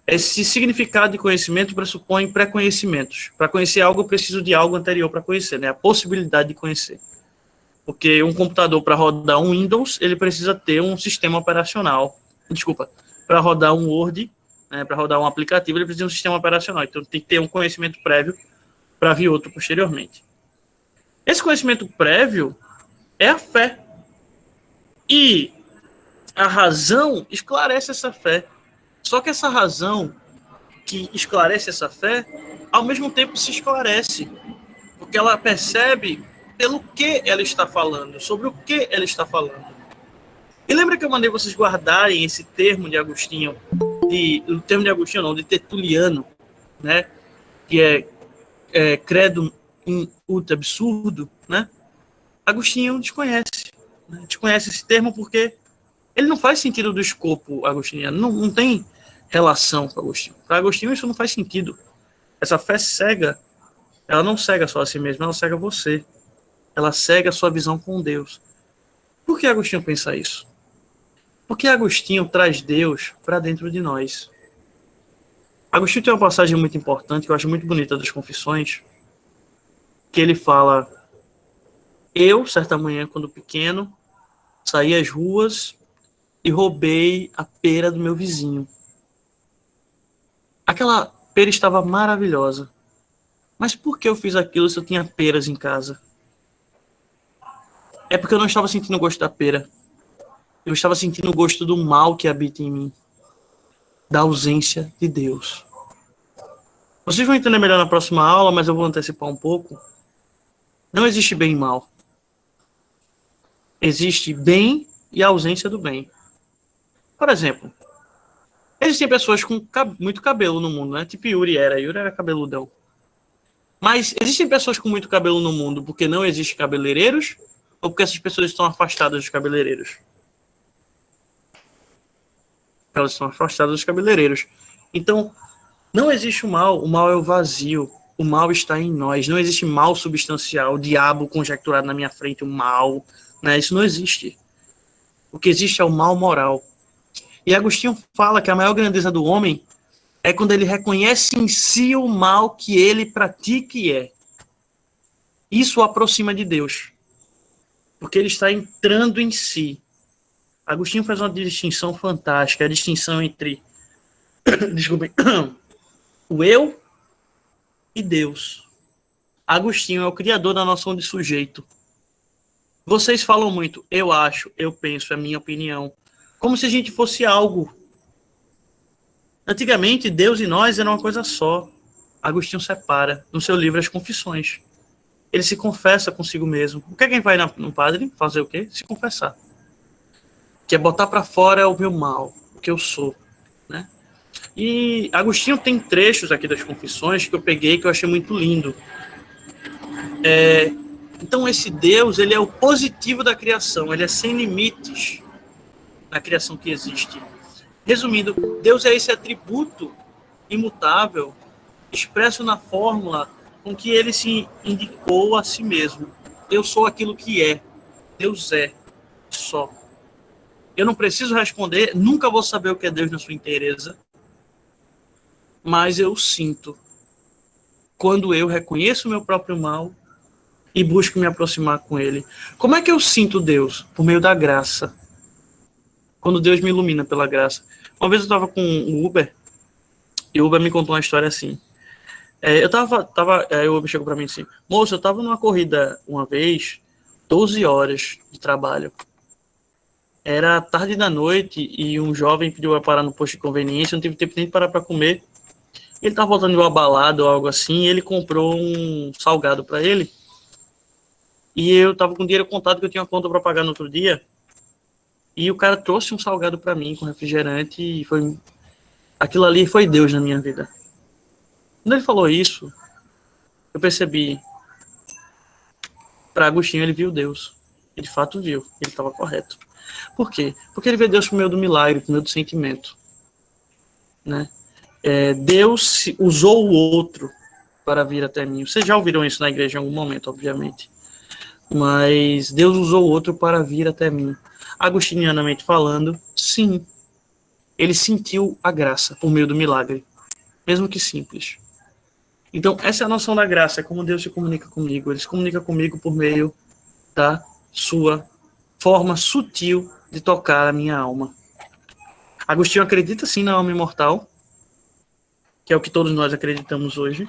Esse significado de conhecimento pressupõe pré-conhecimentos. Para conhecer algo, eu preciso de algo anterior para conhecer, né? A possibilidade de conhecer. Porque um computador, para rodar um Windows, ele precisa ter um sistema operacional. Desculpa, para rodar um Word, né, para rodar um aplicativo, ele precisa de um sistema operacional. Então, tem que ter um conhecimento prévio para vir outro posteriormente. Esse conhecimento prévio é a fé. E a razão esclarece essa fé. Só que essa razão que esclarece essa fé, ao mesmo tempo se esclarece, porque ela percebe pelo que ela está falando, sobre o que ela está falando. E lembra que eu mandei vocês guardarem esse termo de Agostinho, de Tertuliano, né? Que é credo in ut absurdo, né? Agostinho desconhece. Né? Desconhece esse termo porque ele não faz sentido do escopo agostiniano, não tem relação com Agostinho. Para Agostinho isso não faz sentido. Essa fé cega, ela não cega só a si mesma, ela cega você. Ela cega a sua visão com Deus. Por que Agostinho pensa isso? Porque Agostinho traz Deus para dentro de nós. Agostinho tem uma passagem muito importante, que eu acho muito bonita das Confissões, que ele fala: eu, certa manhã, quando pequeno, saí às ruas e roubei a pera do meu vizinho. Aquela pera estava maravilhosa. Mas por que eu fiz aquilo se eu tinha peras em casa? É porque eu não estava sentindo o gosto da pera. Eu estava sentindo o gosto do mal que habita em mim. Da ausência de Deus. Vocês vão entender melhor na próxima aula, mas eu vou antecipar um pouco. Não existe bem e mal. Existe bem e a ausência do bem. Por exemplo, existem pessoas com muito cabelo no mundo, né? Tipo Yuri era cabeludão. Mas existem pessoas com muito cabelo no mundo porque não existem cabeleireiros ou porque essas pessoas estão afastadas dos cabeleireiros? Elas estão afastadas dos cabeleireiros. Então, não existe o mal é o vazio. O mal está em nós. Não existe mal substancial, o diabo conjecturado na minha frente, o mal. Né? Isso não existe. O que existe é o mal moral. E Agostinho fala que a maior grandeza do homem é quando ele reconhece em si o mal que ele pratica e é. Isso o aproxima de Deus. Porque ele está entrando em si. Agostinho faz uma distinção fantástica, a distinção entre desculpem, o eu e Deus. Agostinho é o criador da noção de sujeito. Vocês falam muito, eu acho, eu penso, é a minha opinião, como se a gente fosse algo. Antigamente, Deus e nós eram uma coisa só. Agostinho separa no seu livro As Confissões. Ele se confessa consigo mesmo. O que é quem vai no padre fazer o quê? Se confessar. Que é botar para fora o meu mal, o que eu sou, né? E Agostinho tem trechos aqui das Confissões que eu peguei que eu achei muito lindo. Então esse Deus, ele é o positivo da criação, ele é sem limites na criação que existe. Resumindo, Deus é esse atributo imutável, expresso na fórmula com que ele se indicou a si mesmo. Eu sou aquilo que é. Deus é só. Eu não preciso responder, nunca vou saber o que é Deus na sua inteireza, mas eu sinto quando eu reconheço o meu próprio mal e busco me aproximar com ele. Como é que eu sinto Deus? Por meio da graça. Quando Deus me ilumina pela graça. Uma vez eu estava com um Uber e o Uber me contou uma história assim. Aí o Uber chegou para mim assim: moço, eu estava numa corrida uma vez, 12 horas de trabalho. Era tarde da noite e um jovem pediu para parar no posto de conveniência, não tive tempo nem de parar para comer. Ele estava voltando de uma balada ou algo assim, e ele comprou um salgado para ele. E eu estava com dinheiro contado que eu tinha conta para pagar no outro dia. E o cara trouxe um salgado para mim com refrigerante e foi... Aquilo ali foi Deus na minha vida. Quando ele falou isso, eu percebi. Para Agostinho, ele viu Deus. Ele de fato viu. Ele estava correto. Por quê? Porque ele vê Deus por meio do milagre, por meio do sentimento. Né? Deus usou o outro para vir até mim. Vocês já ouviram isso na igreja em algum momento, obviamente. mas Deus usou outro para vir até mim. Agostinianamente falando, sim, ele sentiu a graça por meio do milagre, mesmo que simples. Então, essa é a noção da graça, é como Deus se comunica comigo. Ele se comunica comigo por meio da sua forma sutil de tocar a minha alma. Agostinho acredita sim na alma imortal, que é o que todos nós acreditamos hoje.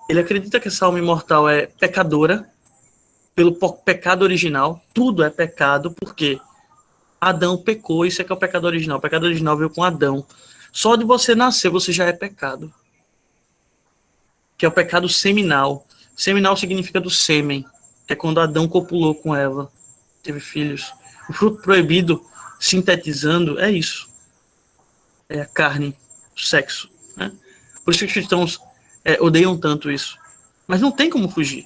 Ele acredita que essa alma imortal é pecadora, pelo pecado original. Tudo é pecado, porque Adão pecou, isso é que é o pecado original. O pecado original veio com Adão. Só de você nascer, você já é pecado. Que é o pecado seminal. Seminal significa do sêmen, que é quando Adão copulou com Eva, teve filhos. O fruto proibido, sintetizando, é isso. É a carne, o sexo. Né? Por isso que os cristãos odeiam tanto isso. Mas não tem como fugir.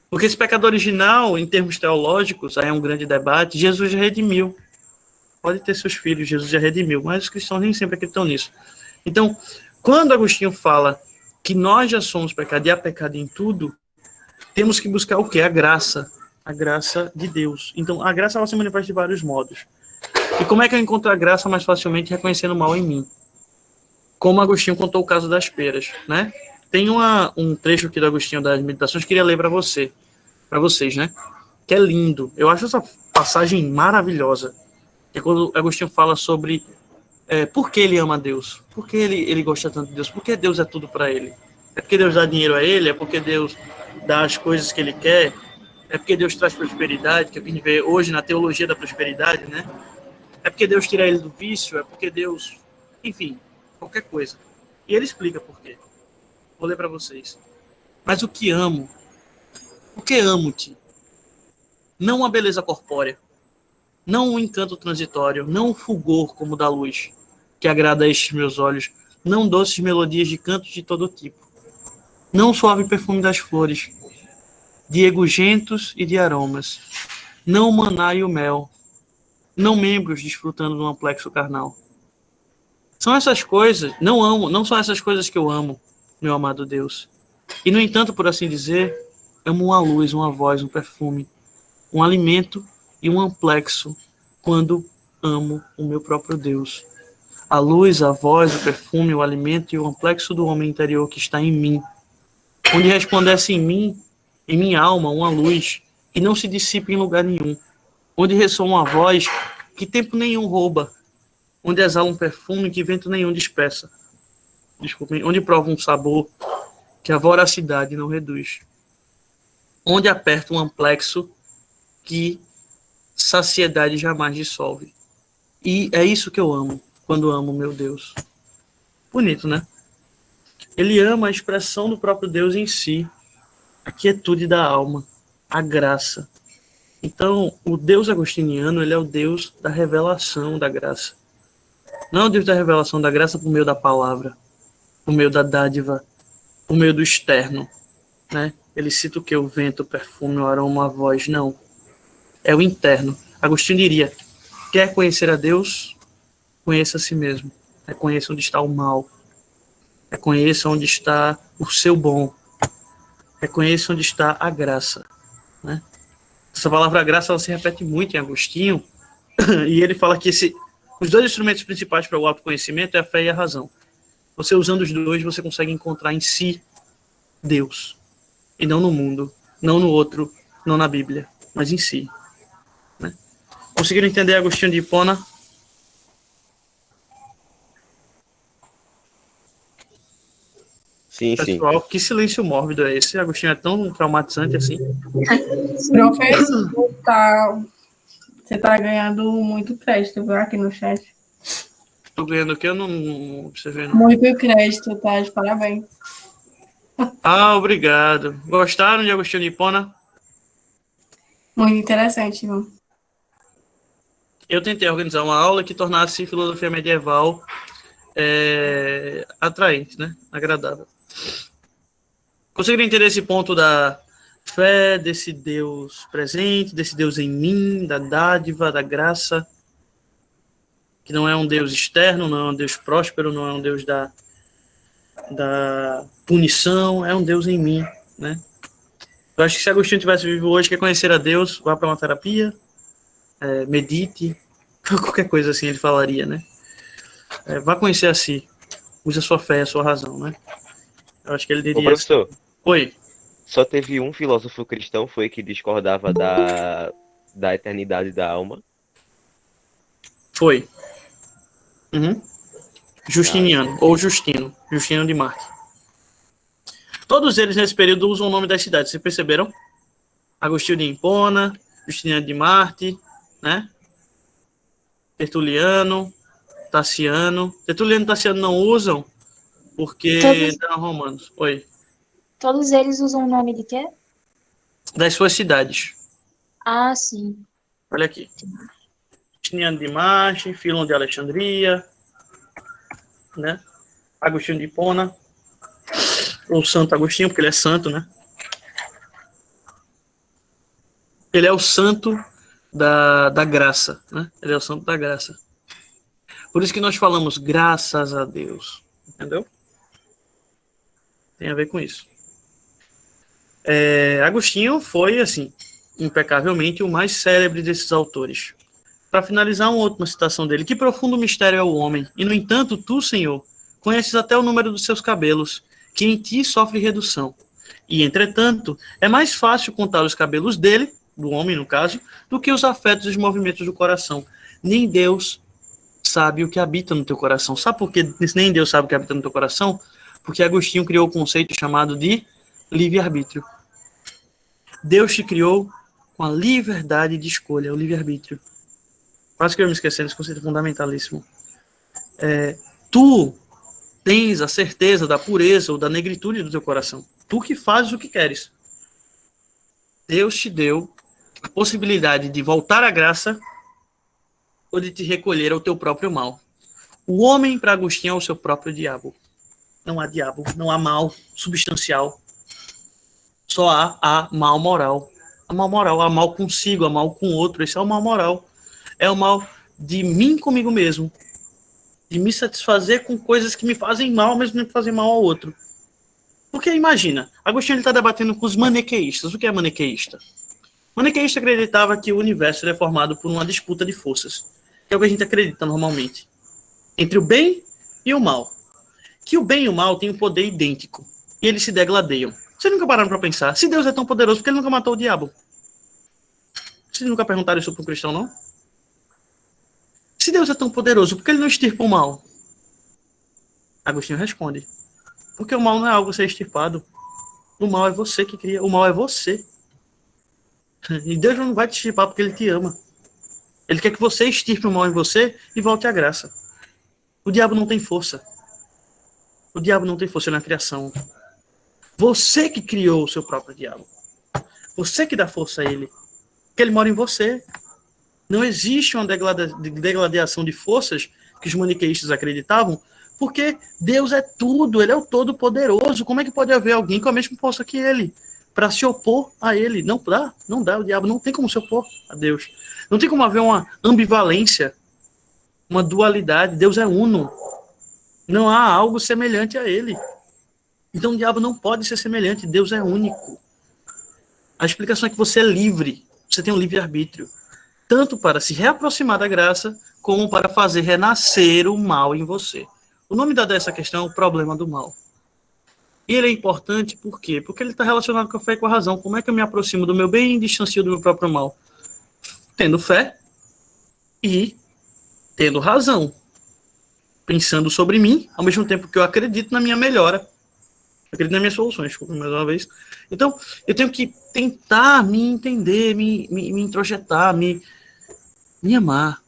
Porque esse pecado original, em termos teológicos, aí é um grande debate, Jesus já redimiu. Pode ter seus filhos, Jesus já redimiu, mas os cristãos nem sempre acreditam nisso. Então, quando Agostinho fala que nós já somos pecado e há pecado em tudo, temos que buscar o quê? A graça de Deus. Então, a graça ela se manifesta de vários modos. E como é que eu encontro a graça mais facilmente? Reconhecendo o mal em mim. Como Agostinho contou o caso das peras, né? Tem um trecho aqui do Agostinho das Meditações que eu queria ler para vocês, né? Que é lindo. Eu acho essa passagem maravilhosa. Que é quando Agostinho fala sobre por que ele ama Deus, por que ele gosta tanto de Deus, por que Deus é tudo para ele. É porque Deus dá dinheiro a ele, é porque Deus dá as coisas que ele quer, é porque Deus traz prosperidade, que é o que a gente vê hoje na teologia da prosperidade, né? É porque Deus tira ele do vício, é porque Deus... Enfim, qualquer coisa. E ele explica por quê. Vou ler para vocês. Mas o que amo? O que amo-te? Não a beleza corpórea, não o encanto transitório, não o fulgor como da luz, que agrada a estes meus olhos, não doces melodias de cantos de todo tipo, não o suave perfume das flores, de egugentos e de aromas, não o maná e o mel, não membros desfrutando de um amplexo carnal. São essas coisas, não são essas coisas que eu amo, meu amado Deus. E, no entanto, por assim dizer, amo uma luz, uma voz, um perfume, um alimento e um amplexo quando amo o meu próprio Deus. A luz, a voz, o perfume, o alimento e o amplexo do homem interior que está em mim, onde resplandece em mim, em minha alma, uma luz que não se dissipa em lugar nenhum, onde ressoa uma voz que tempo nenhum rouba, onde exala um perfume que vento nenhum dispersa, onde prova um sabor que a voracidade não reduz, onde aperta um amplexo que saciedade jamais dissolve. E é isso que eu amo, quando amo meu Deus. Bonito, né? Ele ama a expressão do próprio Deus em si, a quietude da alma, a graça. Então, o Deus agostiniano, ele é o Deus da revelação da graça. Não é o Deus da revelação da graça por meio da palavra, por meio da dádiva, por meio do externo, né? Ele cita o que? O vento, o perfume, o aroma, a voz. Não. É o interno. Agostinho diria, quer conhecer a Deus? Conheça a si mesmo. Reconheça onde está o mal. Reconheça onde está o seu bom. Reconheça onde está a graça. Né? Essa palavra graça ela se repete muito em Agostinho, e ele fala que os dois instrumentos principais para o autoconhecimento é a fé e a razão. Você usando os dois, você consegue encontrar em si Deus. E não no mundo, não no outro, não na Bíblia, mas em si. Né? Conseguiram entender Agostinho de Hipona? Sim, Pessoal, que silêncio mórbido é esse? Agostinho é tão traumatizante assim? Professor, você tá ganhando muito crédito, viu, aqui no chat. Tô ganhando o que? Eu não observei. Não. Muito crédito, tá? De parabéns. Ah, obrigado. Gostaram de Agostinho de Hipona? Muito interessante, viu? Eu tentei organizar uma aula que tornasse filosofia medieval atraente, né? Agradável. Conseguiram entender esse ponto da fé, desse Deus presente, desse Deus em mim, da dádiva, da graça, que não é um Deus externo, não é um Deus próspero, não é um Deus da punição, é um Deus em mim, né? Eu acho que se Agostinho tivesse vivo hoje, quer conhecer a Deus, vá para uma terapia, medite, qualquer coisa assim ele falaria, né? Vá conhecer a si, use a sua fé, a sua razão, né? Eu acho que ele Ô, diria assim. professor, Oi, só teve um filósofo cristão, foi que discordava da eternidade da alma. foi. Uhum. Justiniano, entendi. ou Justino de Marte. Todos eles, nesse período, usam o nome das cidades, vocês perceberam? Agostinho de Hipona, Justiniano de Marte, né? Tertuliano, Tassiano. Tertuliano e Tassiano não usam, porque eram romanos. Oi. Todos eles usam o nome de quê? Das suas cidades. Ah, sim. Olha aqui. Justiniano de Marte, Filon de Alexandria, né? Agostinho de Hipona, ou Santo Agostinho, porque ele é santo, né? Ele é o santo da graça, né? Ele é o santo da graça. Por isso que nós falamos graças a Deus, entendeu? Tem a ver com isso. Agostinho foi, assim, impecavelmente o mais célebre desses autores. Para finalizar, uma última citação dele. Que profundo mistério é o homem, e no entanto, tu, Senhor, conheces até o número dos seus cabelos, que em ti sofre redução. E, entretanto, é mais fácil contar os cabelos dele, do homem no caso, do que os afetos e os movimentos do coração. Nem Deus sabe o que habita no teu coração. Sabe por que nem Deus sabe o que habita no teu coração? Porque Agostinho criou o conceito chamado de livre-arbítrio. Deus te criou com a liberdade de escolha, o livre-arbítrio. Quase que eu me esqueci desse conceito fundamentalíssimo. Tu tens a certeza da pureza ou da negritude do teu coração. Tu que fazes o que queres. Deus te deu a possibilidade de voltar à graça ou de te recolher ao teu próprio mal. O homem, para Agostinho, é o seu próprio diabo. Não há diabo, não há mal substancial. Só há mal moral. Há mal moral, há mal consigo, há mal com o outro. Esse é o mal moral. É o mal de mim comigo mesmo. De me satisfazer com coisas que me fazem mal, mas não me fazem mal ao outro. Porque imagina, Agostinho está debatendo com os maniqueístas. O que é maniqueísta? Maniqueísta acreditava que o universo é formado por uma disputa de forças. Que é o que a gente acredita normalmente. Entre o bem e o mal. Que o bem e o mal têm um poder idêntico. E eles se degladeiam. Vocês nunca pararam para pensar? Se Deus é tão poderoso, por que ele nunca matou o diabo? Vocês nunca perguntaram isso para um cristão, não? Se Deus é tão poderoso, por que ele não extirpa o mal? Agostinho responde. Porque o mal não é algo a ser extirpado. O mal é você que cria. O mal é você. E Deus não vai te extirpar porque ele te ama. Ele quer que você extirpe o mal em você e volte à graça. O diabo não tem força. O diabo não tem força na criação. Você que criou o seu próprio diabo. Você que dá força a ele. Porque ele mora em você. Não existe uma degladiação de forças que os maniqueístas acreditavam, porque Deus é tudo, ele é o todo-poderoso. Como é que pode haver alguém com a mesma força que ele para se opor a ele? Não dá, o diabo não tem como se opor a Deus. Não tem como haver uma ambivalência, uma dualidade. Deus é uno. Não há algo semelhante a ele. Então o diabo não pode ser semelhante, Deus é único. A explicação é que você é livre, você tem um livre-arbítrio. Tanto para se reaproximar da graça, como para fazer renascer o mal em você. O nome dessa questão é o problema do mal. E ele é importante por quê? Porque ele está relacionado com a fé e com a razão. Como é que eu me aproximo do meu bem e distancio do meu próprio mal? Tendo fé e tendo razão. Pensando sobre mim, ao mesmo tempo que eu acredito na minha melhora. Acredito nas minhas soluções, desculpa mais uma vez. Então, eu tenho que tentar me entender, me introjetar, me amar.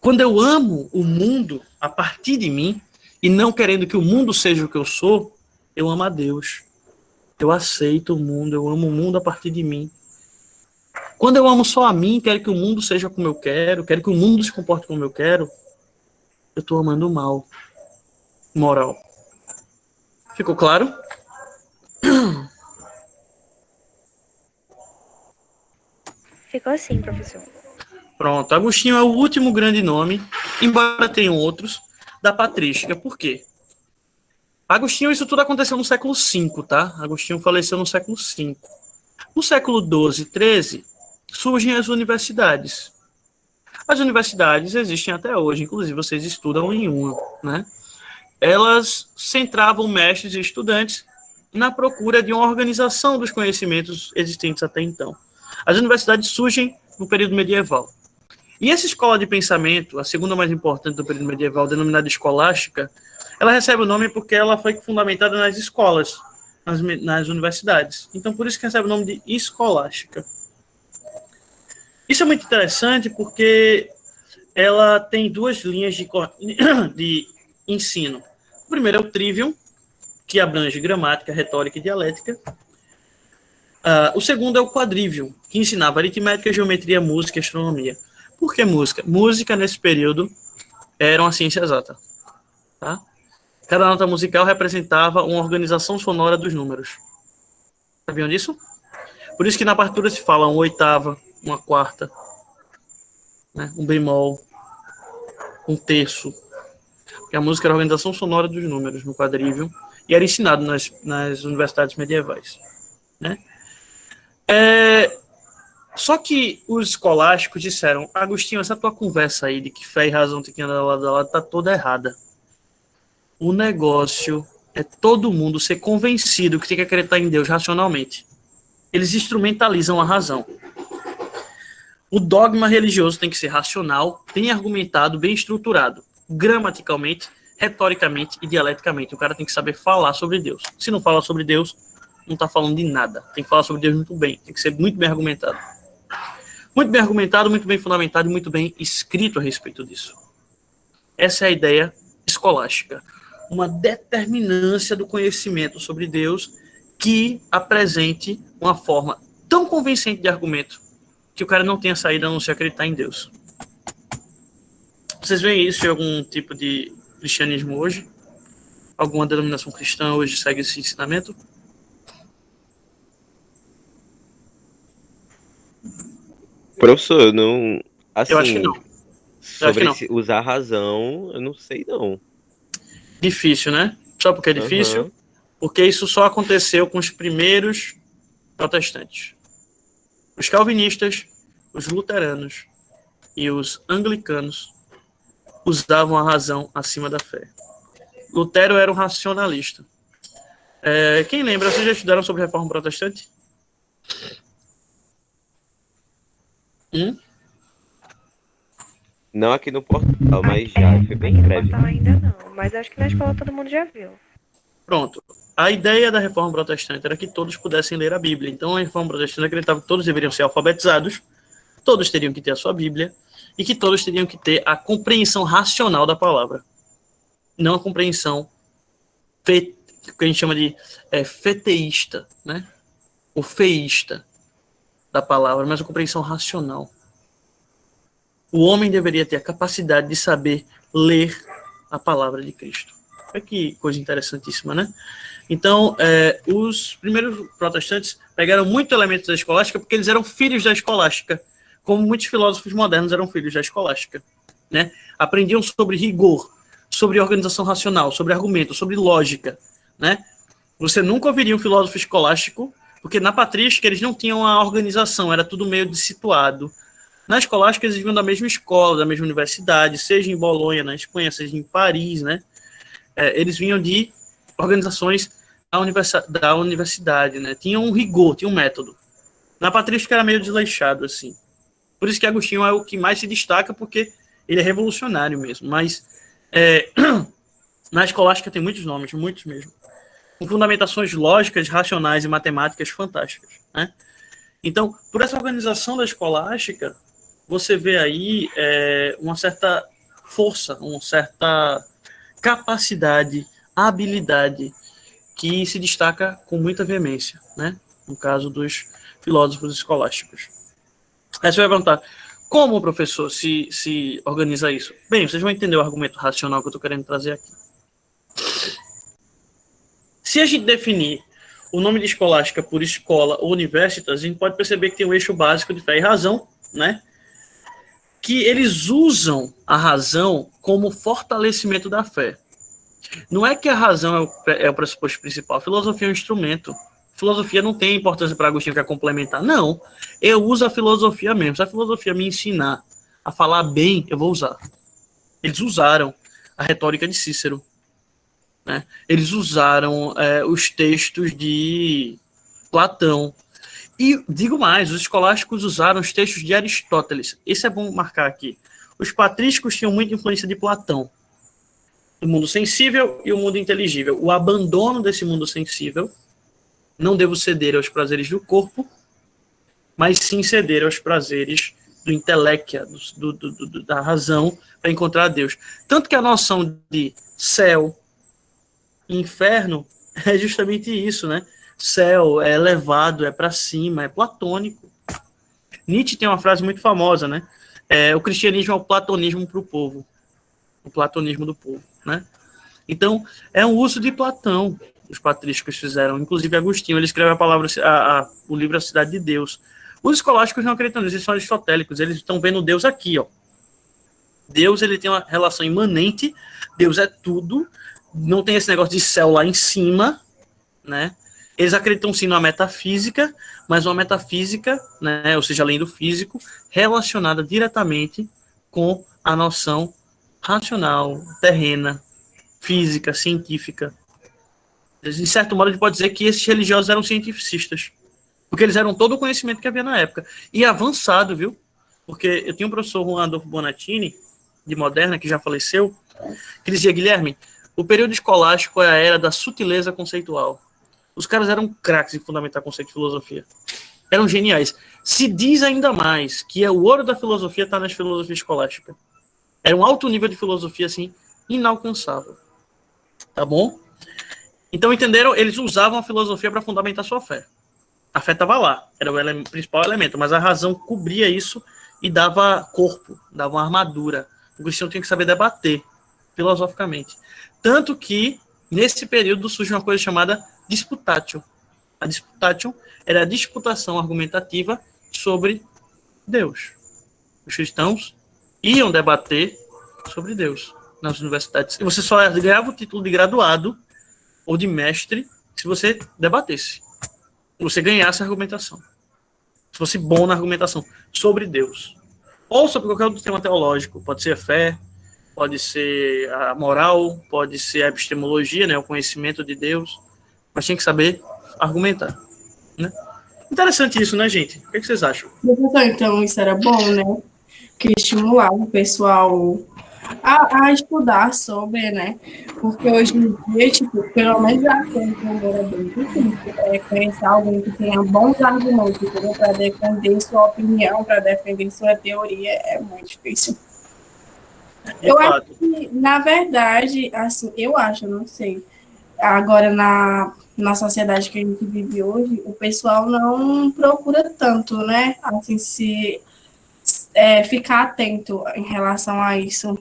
Quando eu amo o mundo a partir de mim, e não querendo que o mundo seja o que eu sou, eu amo a Deus. Eu aceito o mundo, eu amo o mundo a partir de mim. Quando eu amo só a mim, quero que o mundo seja como eu quero que o mundo se comporte como eu quero, eu estou amando o mal. Moral. Ficou claro? Ficou assim, professor. Pronto, Agostinho é o último grande nome, embora tenham outros, da patrística. Por quê? Agostinho, isso tudo aconteceu no século V, tá? Agostinho faleceu no século V. No século XII e XIII, surgem as universidades. As universidades existem até hoje, inclusive vocês estudam em uma, né? Elas centravam mestres e estudantes na procura de uma organização dos conhecimentos existentes até então. As universidades surgem no período medieval. E essa escola de pensamento, a segunda mais importante do período medieval, denominada escolástica, ela recebe o nome porque ela foi fundamentada nas escolas, nas universidades. Então, por isso que recebe o nome de escolástica. Isso é muito interessante porque ela tem duas linhas de ensino. O primeiro é o trivium, que abrange gramática, retórica e dialética. O segundo é o quadrivium, que ensinava aritmética, geometria, música e astronomia. Por que música? Música, nesse período, era uma ciência exata. Tá? Cada nota musical representava uma organização sonora dos números. Sabiam disso? Por isso que na partitura se fala uma oitava, uma quarta, né? Um bemol, um terço. Porque a música era a organização sonora dos números no quadrivium e era ensinado nas universidades medievais. Né? Só que os escolásticos disseram: Agostinho, essa tua conversa aí de que fé e razão tem que andar lado a lado está toda errada. O negócio é todo mundo ser convencido que tem que acreditar em Deus racionalmente. Eles instrumentalizam a razão. O dogma religioso tem que ser racional, bem argumentado, bem estruturado, gramaticalmente, retoricamente e dialeticamente. O cara tem que saber falar sobre Deus. Se não fala sobre Deus, não está falando de nada. Tem que falar sobre Deus muito bem. Tem que ser muito bem argumentado. Muito bem argumentado, muito bem fundamentado e muito bem escrito a respeito disso. Essa é a ideia escolástica. Uma determinância do conhecimento sobre Deus que apresente uma forma tão convincente de argumento que o cara não tenha saída a não se acreditar em Deus. Vocês veem isso em algum tipo de cristianismo hoje? Alguma denominação cristã hoje segue esse ensinamento? Professor, eu não. Assim, Eu acho que não. Sobre usar a razão, eu não sei não. Difícil, né? Sabe por que é difícil? Porque isso só aconteceu com os primeiros protestantes. Os calvinistas, os luteranos e os anglicanos usavam a razão acima da fé. Lutero era um racionalista. Quem lembra, vocês já estudaram sobre a Reforma Protestante? Não aqui no portal, mas já foi bem breve. No portal ainda não, mas acho que na escola todo mundo já viu. Pronto. A ideia da Reforma Protestante era que todos pudessem ler a Bíblia. Então, a Reforma Protestante acreditava que todos deveriam ser alfabetizados, todos teriam que ter a sua Bíblia, e que todos teriam que ter a compreensão racional da palavra. Não a compreensão que a gente chama de feteísta, né? Ou feísta da palavra, mas a compreensão racional. O homem deveria ter a capacidade de saber ler a palavra de Cristo. Olha que coisa interessantíssima, né? Então, os primeiros protestantes pegaram muito elementos da escolástica porque eles eram filhos da escolástica, como muitos filósofos modernos eram filhos da escolástica, né? Aprendiam sobre rigor, sobre organização racional, sobre argumento, sobre lógica, né? Você nunca ouviria um filósofo escolástico, porque na patrística eles não tinham a organização, era tudo meio dissituado. Na escolástica eles vinham da mesma escola, da mesma universidade, seja em Bolonha, na Espanha, seja em Paris, né? Eles vinham de organizações da universidade, né? Tinham um rigor, tinham um método. Na patrística era meio desleixado, assim. Por isso que Agostinho é o que mais se destaca, porque ele é revolucionário mesmo. Mas na escolástica tem muitos nomes, muitos mesmo. Com fundamentações lógicas, racionais e matemáticas fantásticas, né? Então, por essa organização da escolástica, você vê aí uma certa força, uma certa capacidade, habilidade que se destaca com muita veemência, né? No caso dos filósofos escolásticos. Aí você vai perguntar, como, professor, se organiza isso? Bem, vocês vão entender o argumento racional que eu estou querendo trazer aqui. Se a gente definir o nome de escolástica por escola ou universitas, a gente pode perceber que tem um eixo básico de fé e razão, né? Que eles usam a razão como fortalecimento da fé. Não é que a razão é o pressuposto principal. A filosofia é um instrumento. A filosofia não tem importância para Agostinho que é complementar. Não. Eu uso a filosofia mesmo. Se a filosofia me ensinar a falar bem, eu vou usar. Eles usaram a retórica de Cícero. Né? Eles usaram os textos de Platão. E digo mais, os escolásticos usaram os textos de Aristóteles. Isso é bom marcar aqui. Os patrísticos tinham muita influência de Platão. O mundo sensível e o mundo inteligível. O abandono desse mundo sensível, não devo ceder aos prazeres do corpo, mas sim ceder aos prazeres do intelecto, da razão, para encontrar Deus. Tanto que a noção de céu e inferno é justamente isso, né? Céu é elevado, é para cima, é platônico. Nietzsche tem uma frase muito famosa, né? O cristianismo é o platonismo para o povo. O platonismo do povo, né? Então, é um uso de Platão, os patrísticos fizeram. Inclusive, Agostinho, ele escreve o livro A Cidade de Deus. Os escolásticos não acreditam nisso, eles são aristotélicos, eles estão vendo Deus aqui, ó. Deus, ele tem uma relação imanente, Deus é tudo, não tem esse negócio de céu lá em cima, né? Eles acreditam sim na metafísica, mas uma metafísica, né, ou seja, além do físico, relacionada diretamente com a noção racional, terrena, física, científica. De certo modo, a gente pode dizer que esses religiosos eram cientificistas, porque eles eram todo o conhecimento que havia na época. E avançado, viu? Porque eu tinha um professor, Juan Adolfo Bonatini, de Moderna, que já faleceu, que dizia, Guilherme, o período escolástico é a era da sutileza conceitual. Os caras eram craques em fundamentar conceito de filosofia. Eram geniais. Se diz ainda mais que o ouro da filosofia está nas filosofias escolásticas. Era um alto nível de filosofia, assim, inalcançável. Tá bom? Então, entenderam? Eles usavam a filosofia para fundamentar sua fé. A fé estava lá, era o principal elemento, mas a razão cobria isso e dava corpo, dava uma armadura. O cristão tinha que saber debater, filosoficamente. Tanto que, nesse período, surge uma coisa chamada disputatio. A disputatio era a disputação argumentativa sobre Deus. Os cristãos iam debater sobre Deus nas universidades. E você só ganhava o título de graduado ou de mestre se você debatesse. Se você ganhasse a argumentação. Se fosse bom na argumentação sobre Deus. Ou sobre qualquer outro tema teológico. Pode ser a fé, pode ser a moral, pode ser a epistemologia, né, o conhecimento de Deus. Mas tem que saber argumentar. Né? Interessante isso, né, gente? O que vocês acham? Então, isso era bom, né? Que estimulava o pessoal a estudar sobre, né? Porque hoje em dia, tipo, pelo menos já tem era bem difícil conhecer alguém que tenha bons argumentos para defender sua opinião, para defender sua teoria, é muito difícil. Eu acho que, na verdade, assim, não sei, agora na sociedade que a gente vive hoje, o pessoal não procura tanto, né? Assim, ficar atento em relação a isso.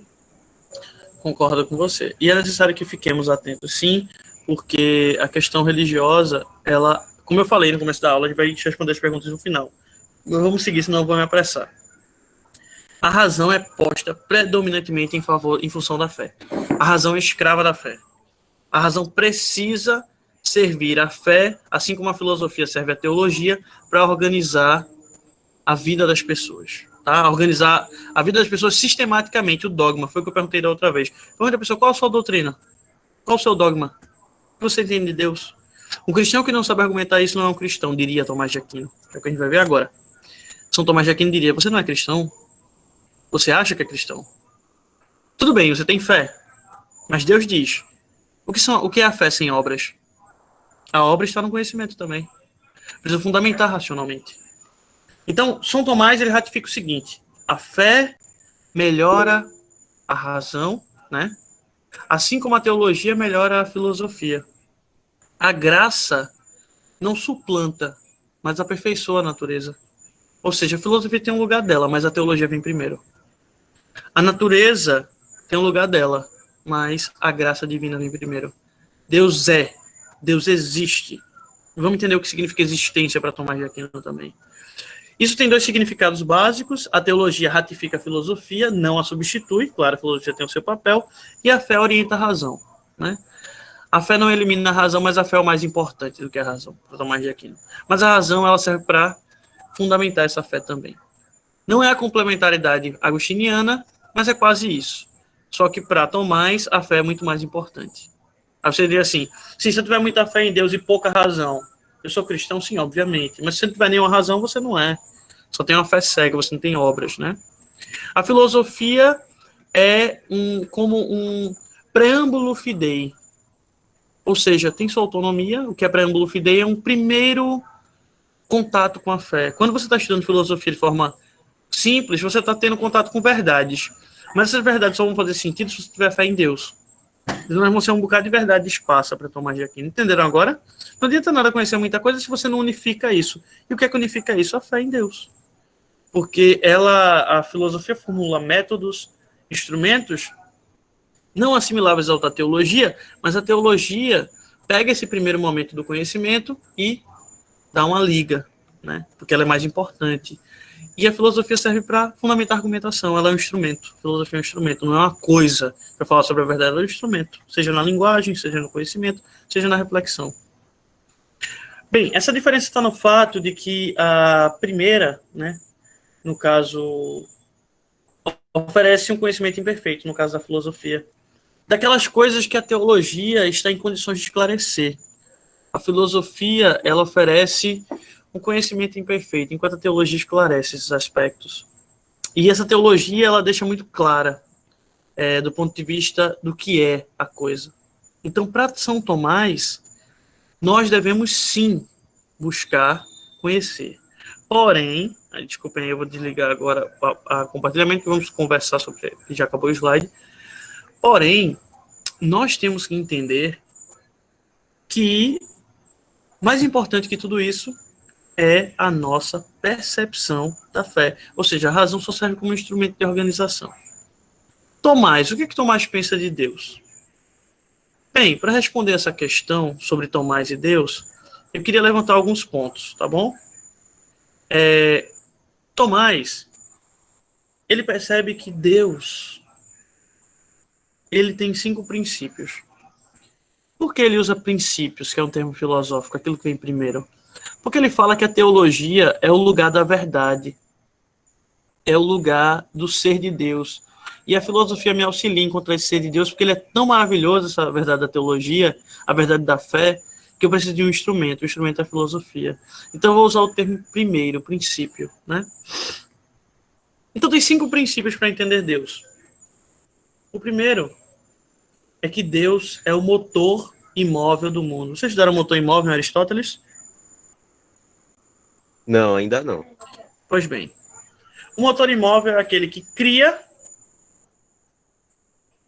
Concordo com você. E é necessário que fiquemos atentos, sim, porque a questão religiosa, ela, como eu falei no começo da aula, a gente vai responder as perguntas no final. Mas vamos seguir, senão eu vou me apressar. A razão é posta predominantemente em função da fé. A razão é escrava da fé. A razão precisa servir a fé, assim como a filosofia serve a teologia, para organizar a vida das pessoas. Tá? Organizar a vida das pessoas sistematicamente, o dogma. Foi o que eu perguntei da outra vez. Pergunta a pessoa, qual a sua doutrina? Qual o seu dogma? O que você entende de Deus? Um cristão que não sabe argumentar isso não é um cristão, diria Tomás de Aquino. É o que a gente vai ver agora. São Tomás de Aquino diria, você não é cristão? Você acha que é cristão? Tudo bem, você tem fé. Mas Deus diz, o que é a fé sem obras? A obra está no conhecimento também. Precisa fundamentar racionalmente. Então, São Tomás, ele ratifica o seguinte, a fé melhora a razão, né? Assim como a teologia melhora a filosofia. A graça não suplanta, mas aperfeiçoa a natureza. Ou seja, a filosofia tem um lugar dela, mas a teologia vem primeiro. A natureza tem um lugar dela, mas a graça divina vem primeiro. Deus é, Deus existe. Vamos entender o que significa existência para Tomás de Aquino também. Isso tem dois significados básicos. A teologia ratifica a filosofia, não a substitui. Claro, a filosofia tem o seu papel. E a fé orienta a razão. né? A fé não elimina a razão, mas a fé é o mais importante do que a razão, para Tomás de Aquino. Mas a razão, ela serve para fundamentar essa fé também. Não é a complementaridade agostiniana, mas é quase isso. Só que para Tomás, a fé é muito mais importante. Aí você diria assim, se você tiver muita fé em Deus e pouca razão, eu sou cristão, sim, obviamente, mas se você não tiver nenhuma razão, você não é. Só tem uma fé cega, você não tem obras, né? A filosofia é como um preâmbulo fidei. Ou seja, tem sua autonomia, o que é preâmbulo fidei é um primeiro contato com a fé. Quando você está estudando filosofia de forma simples, você está tendo contato com verdades. Mas essas verdades só vão fazer sentido se você tiver fé em Deus. Nós vamos ser um bocado de verdade de espaço para Tomás de Aquino. Entenderam agora? Não adianta nada conhecer muita coisa se você não unifica isso. E o que é que unifica isso? A fé em Deus. Porque a filosofia formula métodos, instrumentos não assimiláveis à teologia, mas a teologia pega esse primeiro momento do conhecimento e dá uma liga, né? Porque ela é mais importante. E a filosofia serve para fundamentar a argumentação, ela é um instrumento. A filosofia é um instrumento, não é uma coisa para falar sobre a verdade, ela é um instrumento, seja na linguagem, seja no conhecimento, seja na reflexão. Bem, essa diferença está no fato de que a primeira, né, no caso, oferece um conhecimento imperfeito, no caso da filosofia, daquelas coisas que a teologia está em condições de esclarecer. A filosofia, ela oferece um conhecimento imperfeito, enquanto a teologia esclarece esses aspectos. E essa teologia, ela deixa muito clara, do ponto de vista do que é a coisa. Então, para São Tomás, nós devemos sim buscar conhecer. Porém, desculpem, eu vou desligar agora a compartilhamento, que vamos conversar sobre, já acabou o slide. Porém, nós temos que entender que mais importante que tudo isso é a nossa percepção da fé. Ou seja, a razão só serve como instrumento de organização. Tomás, o que Tomás pensa de Deus? Bem, para responder essa questão sobre Tomás e Deus, eu queria levantar alguns pontos, tá bom? Tomás, ele percebe que Deus, ele tem 5 princípios. Por que ele usa princípios, que é um termo filosófico, aquilo que vem primeiro? Porque ele fala que a teologia é o lugar da verdade, é o lugar do ser de Deus. E a filosofia me auxilia a encontrar esse ser de Deus, porque ele é tão maravilhoso, essa verdade da teologia, a verdade da fé, que eu preciso de um instrumento, o instrumento é a filosofia. Então eu vou usar o termo primeiro, princípio, né? Então tem 5 princípios para entender Deus. O primeiro é que Deus é o motor imóvel do mundo. Vocês estudaram o motor imóvel em Aristóteles? Não, ainda não. Pois bem. O motor imóvel é aquele que cria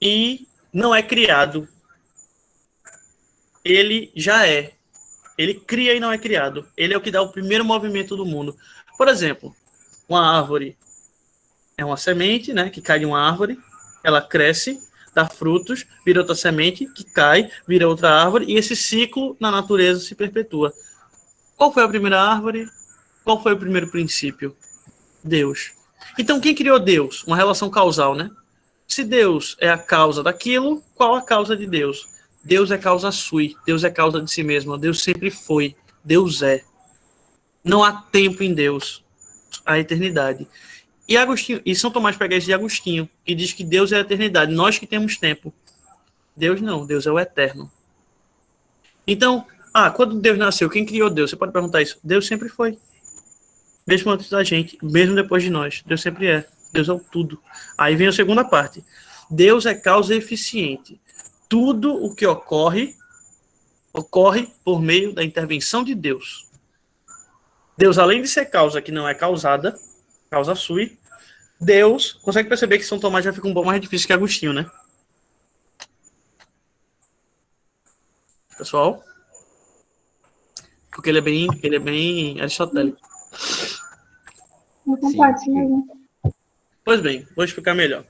e não é criado. Ele já é. Ele cria e não é criado. Ele é o que dá o primeiro movimento do mundo. Por exemplo, uma árvore é uma semente, né, que cai de uma árvore, ela cresce, dá frutos, vira outra semente, que cai, vira outra árvore, e esse ciclo na natureza se perpetua. Qual foi a primeira árvore? Qual foi o primeiro princípio? Deus. Então, quem criou Deus? Uma relação causal, né? Se Deus é a causa daquilo, qual a causa de Deus? Deus é causa sui, Deus é causa de si mesmo, Deus sempre foi, Deus é. Não há tempo em Deus, há eternidade. E Agostinho, e São Tomás pega isso de Agostinho, que diz que Deus é a eternidade, nós que temos tempo. Deus não, Deus é o eterno. Então, quando Deus nasceu, quem criou Deus? Você pode perguntar isso. Deus sempre foi. Mesmo antes da gente, mesmo depois de nós. Deus sempre é. Deus é o tudo. Aí vem a segunda parte. Deus é causa eficiente. Tudo o que ocorre por meio da intervenção de Deus. Deus, além de ser causa que não é causada, causa sui, Deus, consegue perceber que São Tomás já fica um pouco mais difícil que Agostinho, né? Pessoal? Porque ele é bem aristotélico. Sim. Pois bem, vou explicar melhor.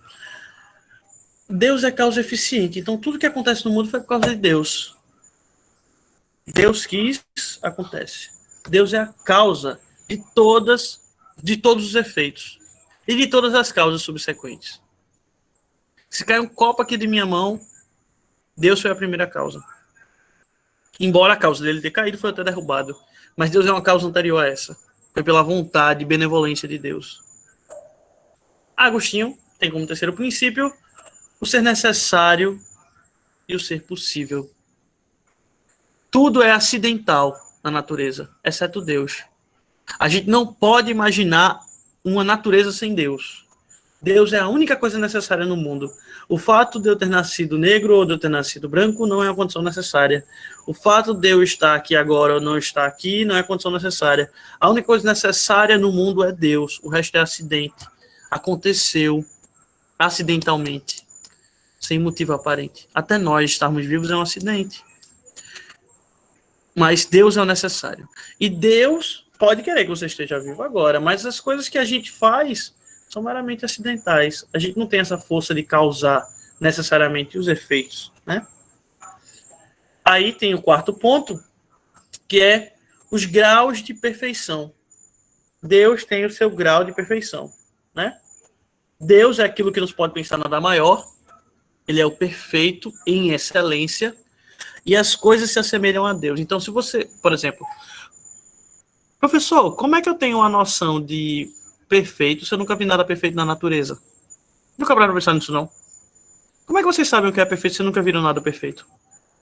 Deus é causa eficiente, então tudo que acontece no mundo foi por causa de Deus. Deus quis, acontece. Deus é a causa de todos os efeitos e de todas as causas subsequentes. Se cai um copo aqui de minha mão, Deus foi a primeira causa. Embora a causa dele ter caído foi até derrubado. Mas Deus é uma causa anterior a essa. Foi pela vontade e benevolência de Deus. Agostinho tem como terceiro princípio o ser necessário e o ser possível. Tudo é acidental na natureza, exceto Deus. A gente não pode imaginar uma natureza sem Deus. Deus é a única coisa necessária no mundo. O fato de eu ter nascido negro ou de eu ter nascido branco não é uma condição necessária. O fato de eu estar aqui agora ou não estar aqui não é condição necessária. A única coisa necessária no mundo é Deus. O resto é acidente. Aconteceu acidentalmente, sem motivo aparente. Até nós estarmos vivos é um acidente. Mas Deus é o necessário. E Deus pode querer que você esteja vivo agora, mas as coisas que a gente faz são meramente acidentais. A gente não tem essa força de causar necessariamente os efeitos, né? Aí tem o quarto ponto, que é os graus de perfeição. Deus tem o seu grau de perfeição, né? Deus é aquilo que nos pode pensar nada maior. Ele é o perfeito em excelência. E as coisas se assemelham a Deus. Então, se você, por exemplo, professor, como é que eu tenho uma noção de perfeito se eu nunca vi nada perfeito na natureza? Nunca pararam pra pensar nisso, não? Como é que vocês sabem o que é perfeito se nunca viram nada perfeito?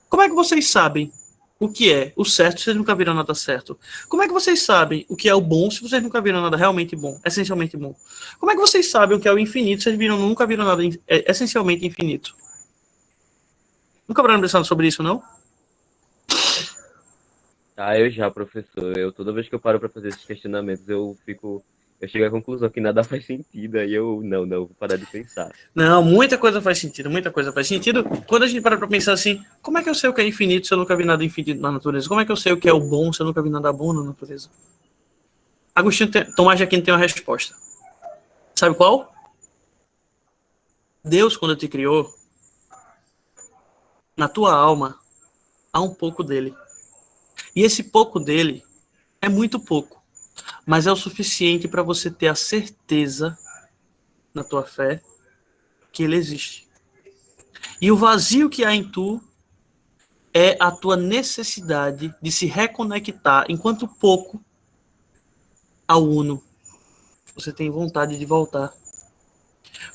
Como é que vocês sabem o que é o certo se vocês nunca viram nada certo? Como é que vocês sabem o que é o bom se vocês nunca viram nada realmente bom, essencialmente bom? Como é que vocês sabem o que é o infinito se vocês nunca viram nada essencialmente infinito? Nunca pararam pensando sobre isso, não? Ah, eu já, professor. Toda vez que eu paro para fazer esses questionamentos, eu chego à conclusão que nada faz sentido. Aí não, vou parar de pensar. Não, muita coisa faz sentido, muita coisa faz sentido. Quando a gente para pra pensar assim, como é que eu sei o que é infinito se eu nunca vi nada infinito na natureza? Como é que eu sei o que é o bom se eu nunca vi nada bom na natureza? Tomás de Aquino tem uma resposta. Sabe qual? Deus, quando te criou, na tua alma, há um pouco dele. E esse pouco dele é muito pouco, mas é o suficiente para você ter a certeza na tua fé que ele existe. E o vazio que há em tu é a tua necessidade de se reconectar enquanto pouco ao uno. Você tem vontade de voltar.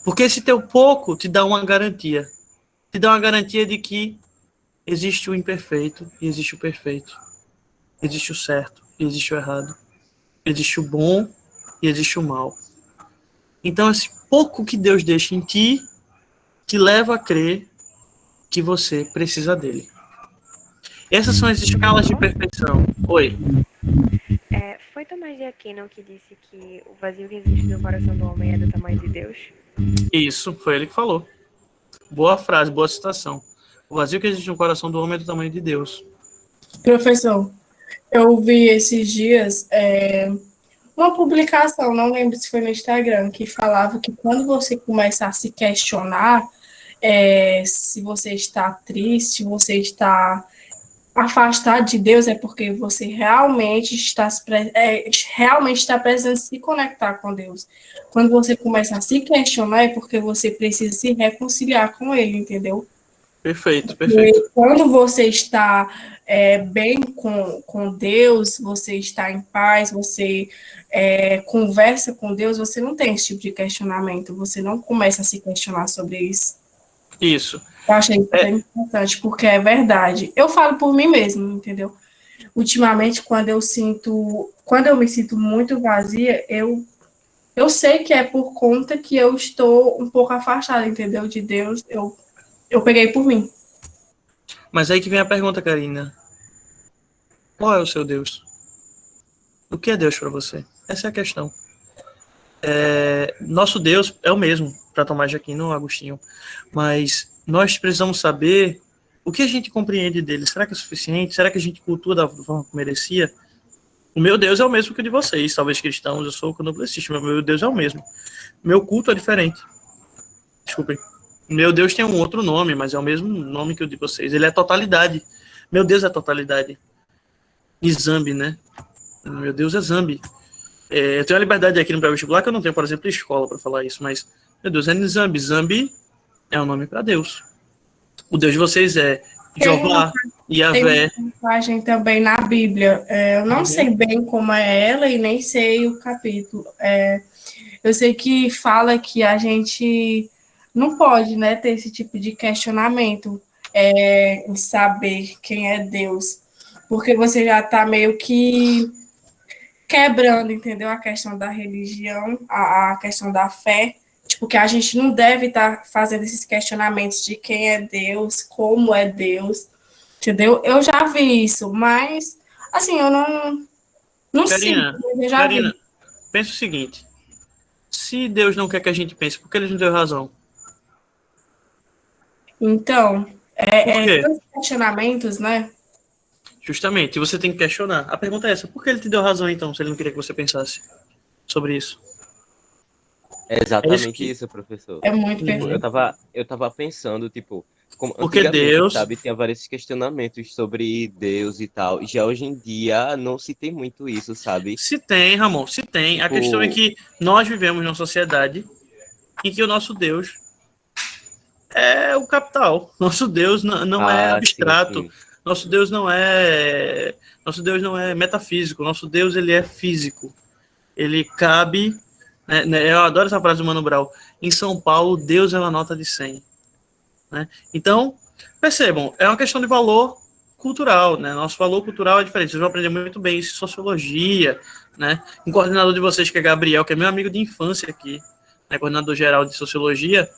Porque esse teu pouco te dá uma garantia. Te dá uma garantia de que existe o imperfeito e existe o perfeito. Existe o certo e existe o errado. Existe o bom e existe o mal. Então, esse pouco que Deus deixa em ti te leva a crer que você precisa dele. Essas são as escalas de perfeição. Oi. Foi Tomás de Aquino que disse que o vazio que existe no coração do homem é do tamanho de Deus? Isso, foi ele que falou. Boa frase, boa citação. O vazio que existe no coração do homem é do tamanho de Deus. Professor, eu vi esses dias uma publicação, não lembro se foi no Instagram, que falava que quando você começa a se questionar se você está triste, você está afastado de Deus, é porque você realmente está precisando se conectar com Deus. Quando você começa a se questionar, é porque você precisa se reconciliar com Ele, entendeu? Perfeito, perfeito. E quando você está bem com Deus, você está em paz, você conversa com Deus, você não tem esse tipo de questionamento, você não começa a se questionar sobre isso. Isso. Eu achei isso bem importante, porque é verdade. Eu falo por mim mesmo, entendeu? Ultimamente, quando eu me sinto muito vazia, eu sei que é por conta que eu estou um pouco afastada, entendeu? De Deus, eu peguei por mim. Mas aí que vem a pergunta, Karina. Qual é o seu Deus? O que é Deus para você? Essa é a questão. Nosso Deus é o mesmo, para Tomás de Aquino, Agostinho. Mas nós precisamos saber o que a gente compreende dele. Será que é suficiente? Será que a gente cultua da forma que merecia? O meu Deus é o mesmo que o de vocês. Talvez cristãos, eu sou candomblessista, mas meu Deus é o mesmo. Meu culto é diferente. Desculpem. Meu Deus tem um outro nome, mas é o mesmo nome que o de vocês. Ele é totalidade. Meu Deus é totalidade. E Zambi, né? Meu Deus é Zambi. Eu tenho a liberdade aqui no pré-vestibular que eu não tenho, por exemplo, escola para falar isso, mas, meu Deus, é Nizambi. Zambi é um nome para Deus. O Deus de vocês é Jeová, Tem Yahvé. uma passagem também na Bíblia. Eu não sei bem como é ela e nem sei o capítulo. Eu sei que fala que a gente não pode, né, ter esse tipo de questionamento em saber quem é Deus, porque você já está meio que quebrando, entendeu? A questão da religião, a questão da fé. Tipo, que a gente não deve estar fazendo esses questionamentos de quem é Deus, como é Deus, entendeu? Eu já vi isso, mas, assim, eu não sei, Karina, eu já vi. Karina, pensa o seguinte. Se Deus não quer que a gente pense, por que ele nos deu razão? Então, Por quê? tantos questionamentos, né? Justamente, você tem que questionar. A pergunta é essa, por que ele te deu razão, então, se ele não queria que você pensasse sobre isso? É É isso exatamente que... isso, professor. É muito Tipo, perfeito. eu tava pensando, tipo, como Porque antigamente, Deus... sabe, tinha vários questionamentos sobre Deus e tal. Já hoje em dia não se tem muito isso, sabe? Se tem, Ramon, se tem. A questão é Tipo, que nós vivemos numa sociedade em que o nosso Deus é o capital. Nosso Deus não é sim, abstrato. sim. Nosso Deus não é metafísico. Nosso Deus, ele é físico. Ele cabe, né, eu adoro essa frase do Mano Brown. Em São Paulo, Deus é uma nota de 100. Né? Então, percebam, é uma questão de valor cultural, né? Nosso valor cultural é diferente. Vocês vão aprender muito bem isso em sociologia, né? Um coordenador de vocês, que é Gabriel, que é meu amigo de infância aqui, né? Coordenador geral de sociologia,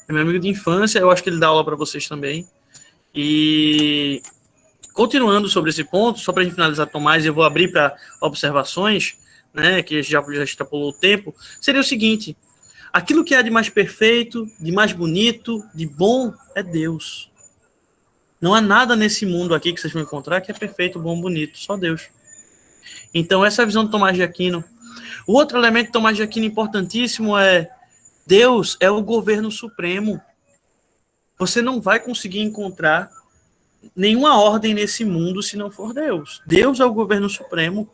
é meu amigo de infância, eu acho que ele dá aula para vocês também. E continuando sobre esse ponto, só para a gente finalizar, Tomás, eu vou abrir para observações, né? Que já extrapolou o tempo. Seria o seguinte: aquilo que há de mais perfeito, de mais bonito, de bom, é Deus. Não há nada nesse mundo aqui que vocês vão encontrar que é perfeito, bom, bonito. Só Deus. Então, essa é a visão de Tomás de Aquino. O outro elemento de Tomás de Aquino importantíssimo é: Deus é o governo supremo. Você não vai conseguir encontrar nenhuma ordem nesse mundo se não for Deus. Deus é o governo supremo.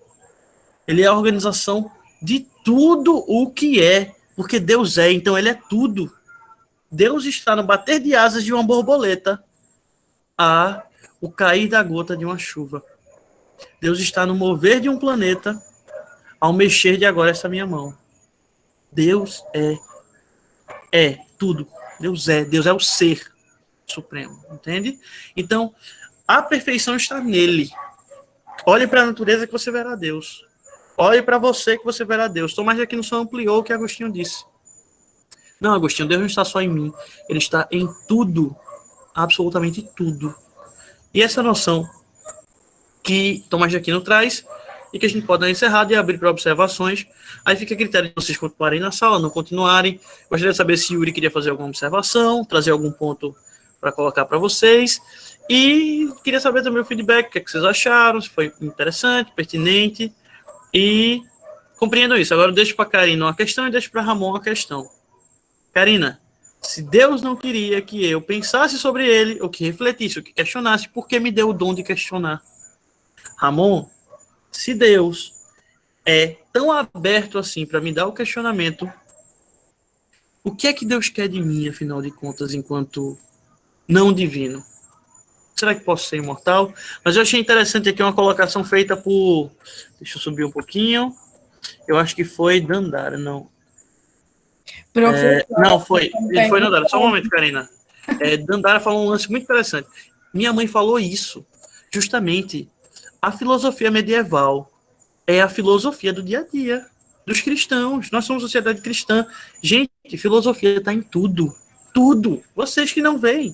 Ele é a organização de tudo o que é. Porque Deus é, então ele é tudo. Deus está no bater de asas de uma borboleta a o cair da gota de uma chuva. Deus está no mover de um planeta ao mexer de agora essa minha mão. Deus é tudo. Deus é o ser supremo, entende? Então, a perfeição está nele. Olhe para a natureza que você verá Deus. Olhe para você que você verá Deus. Tomás de Aquino só ampliou o que Agostinho disse. Não, Agostinho, Deus não está só em mim. Ele está em tudo. Absolutamente tudo. E essa noção que Tomás de Aquino traz e que a gente pode dar encerrado e abrir para observações. Aí fica a critério de vocês continuarem na sala, não continuarem. Gostaria de saber se Yuri queria fazer alguma observação, trazer algum ponto para colocar para vocês. E queria saber também o feedback, o que, é que vocês acharam, se foi interessante, pertinente. E compreendo isso. Agora eu deixo para a Karina uma questão e deixo para Ramon uma questão. Karina, se Deus não queria que eu pensasse sobre ele, ou que refletisse, ou que questionasse, por que me deu o dom de questionar? Ramon, se Deus é tão aberto assim para me dar o questionamento, o que é que Deus quer de mim, afinal de contas, enquanto não divino? Será que posso ser imortal? Mas eu achei interessante aqui uma colocação feita por... Deixa eu subir um pouquinho. Eu acho que foi Dandara, não. Não, foi. Ele foi Dandara. Só um momento, Karina. Dandara falou um lance muito interessante. Minha mãe falou isso. Justamente, a filosofia medieval é a filosofia do dia a dia, dos cristãos. Nós somos sociedade cristã. Gente, filosofia está em tudo. Tudo. Vocês que não veem.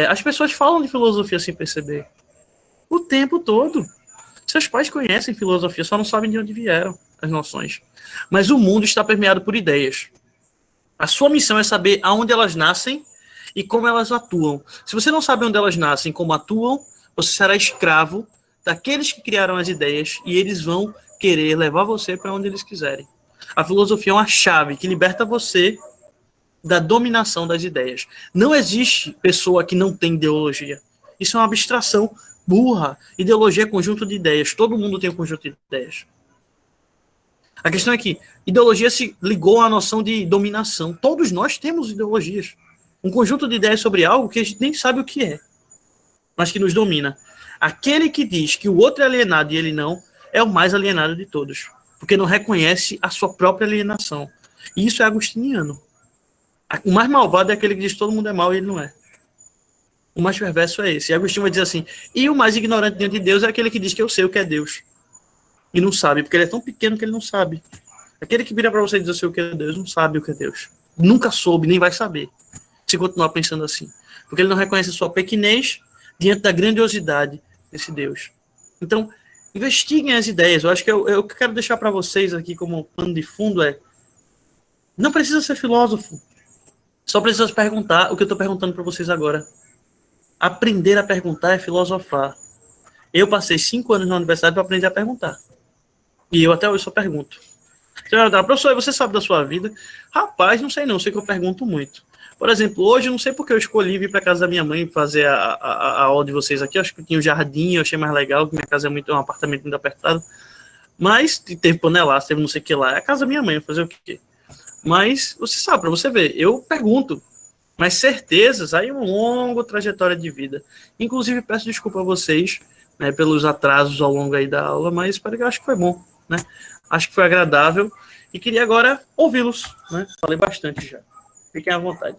As pessoas falam de filosofia sem perceber. O tempo todo. Seus pais conhecem filosofia, só não sabem de onde vieram as noções. Mas o mundo está permeado por ideias. A sua missão é saber aonde elas nascem e como elas atuam. Se você não sabe onde elas nascem e como atuam, você será escravo daqueles que criaram as ideias e eles vão querer levar você para onde eles quiserem. A filosofia é uma chave que liberta você da dominação das ideias. Não existe pessoa que não tem ideologia. Isso é uma abstração burra. Ideologia é conjunto de ideias. Todo mundo tem um conjunto de ideias. A questão é que ideologia se ligou à noção de dominação. Todos nós temos ideologias. Um conjunto de ideias sobre algo que a gente nem sabe o que é, mas que nos domina. Aquele que diz que o outro é alienado e ele não, é o mais alienado de todos, porque não reconhece a sua própria alienação. E isso é agostiniano. O mais malvado é aquele que diz que todo mundo é mau e ele não é. O mais perverso é esse. E Agostinho vai dizer assim, e o mais ignorante diante de Deus é aquele que diz que eu sei o que é Deus. E não sabe, porque ele é tão pequeno que ele não sabe. Aquele que vira para você e diz eu sei o que é Deus, não sabe o que é Deus. Nunca soube, nem vai saber, se continuar pensando assim. Porque ele não reconhece a sua pequenez diante da grandiosidade desse Deus. Então, investiguem as ideias. Eu acho que o que eu quero deixar para vocês aqui como pano de fundo é, não precisa ser filósofo. Só precisa perguntar o que eu estou perguntando para vocês agora. Aprender a perguntar é filosofar. Eu passei 5 anos na universidade para aprender a perguntar. E eu até hoje só pergunto. Você vai dar, professor, você sabe da sua vida? Rapaz, não sei não, sei que eu pergunto muito. Por exemplo, hoje eu não sei porque eu escolhi vir para casa da minha mãe fazer a aula de vocês aqui. Eu acho que tinha um jardim, eu achei mais legal, porque minha casa é um apartamento muito apertado. Mas teve panelaço, teve não sei o que lá. É a casa da minha mãe, fazer o quê? Mas você sabe, para você ver, eu pergunto. Mas certezas, aí é uma longa trajetória de vida. Inclusive, peço desculpa a vocês, né, pelos atrasos ao longo aí da aula, mas espero que eu acho que foi bom, né? Acho que foi agradável e queria agora ouvi-los, né? Falei bastante já. Fiquem à vontade.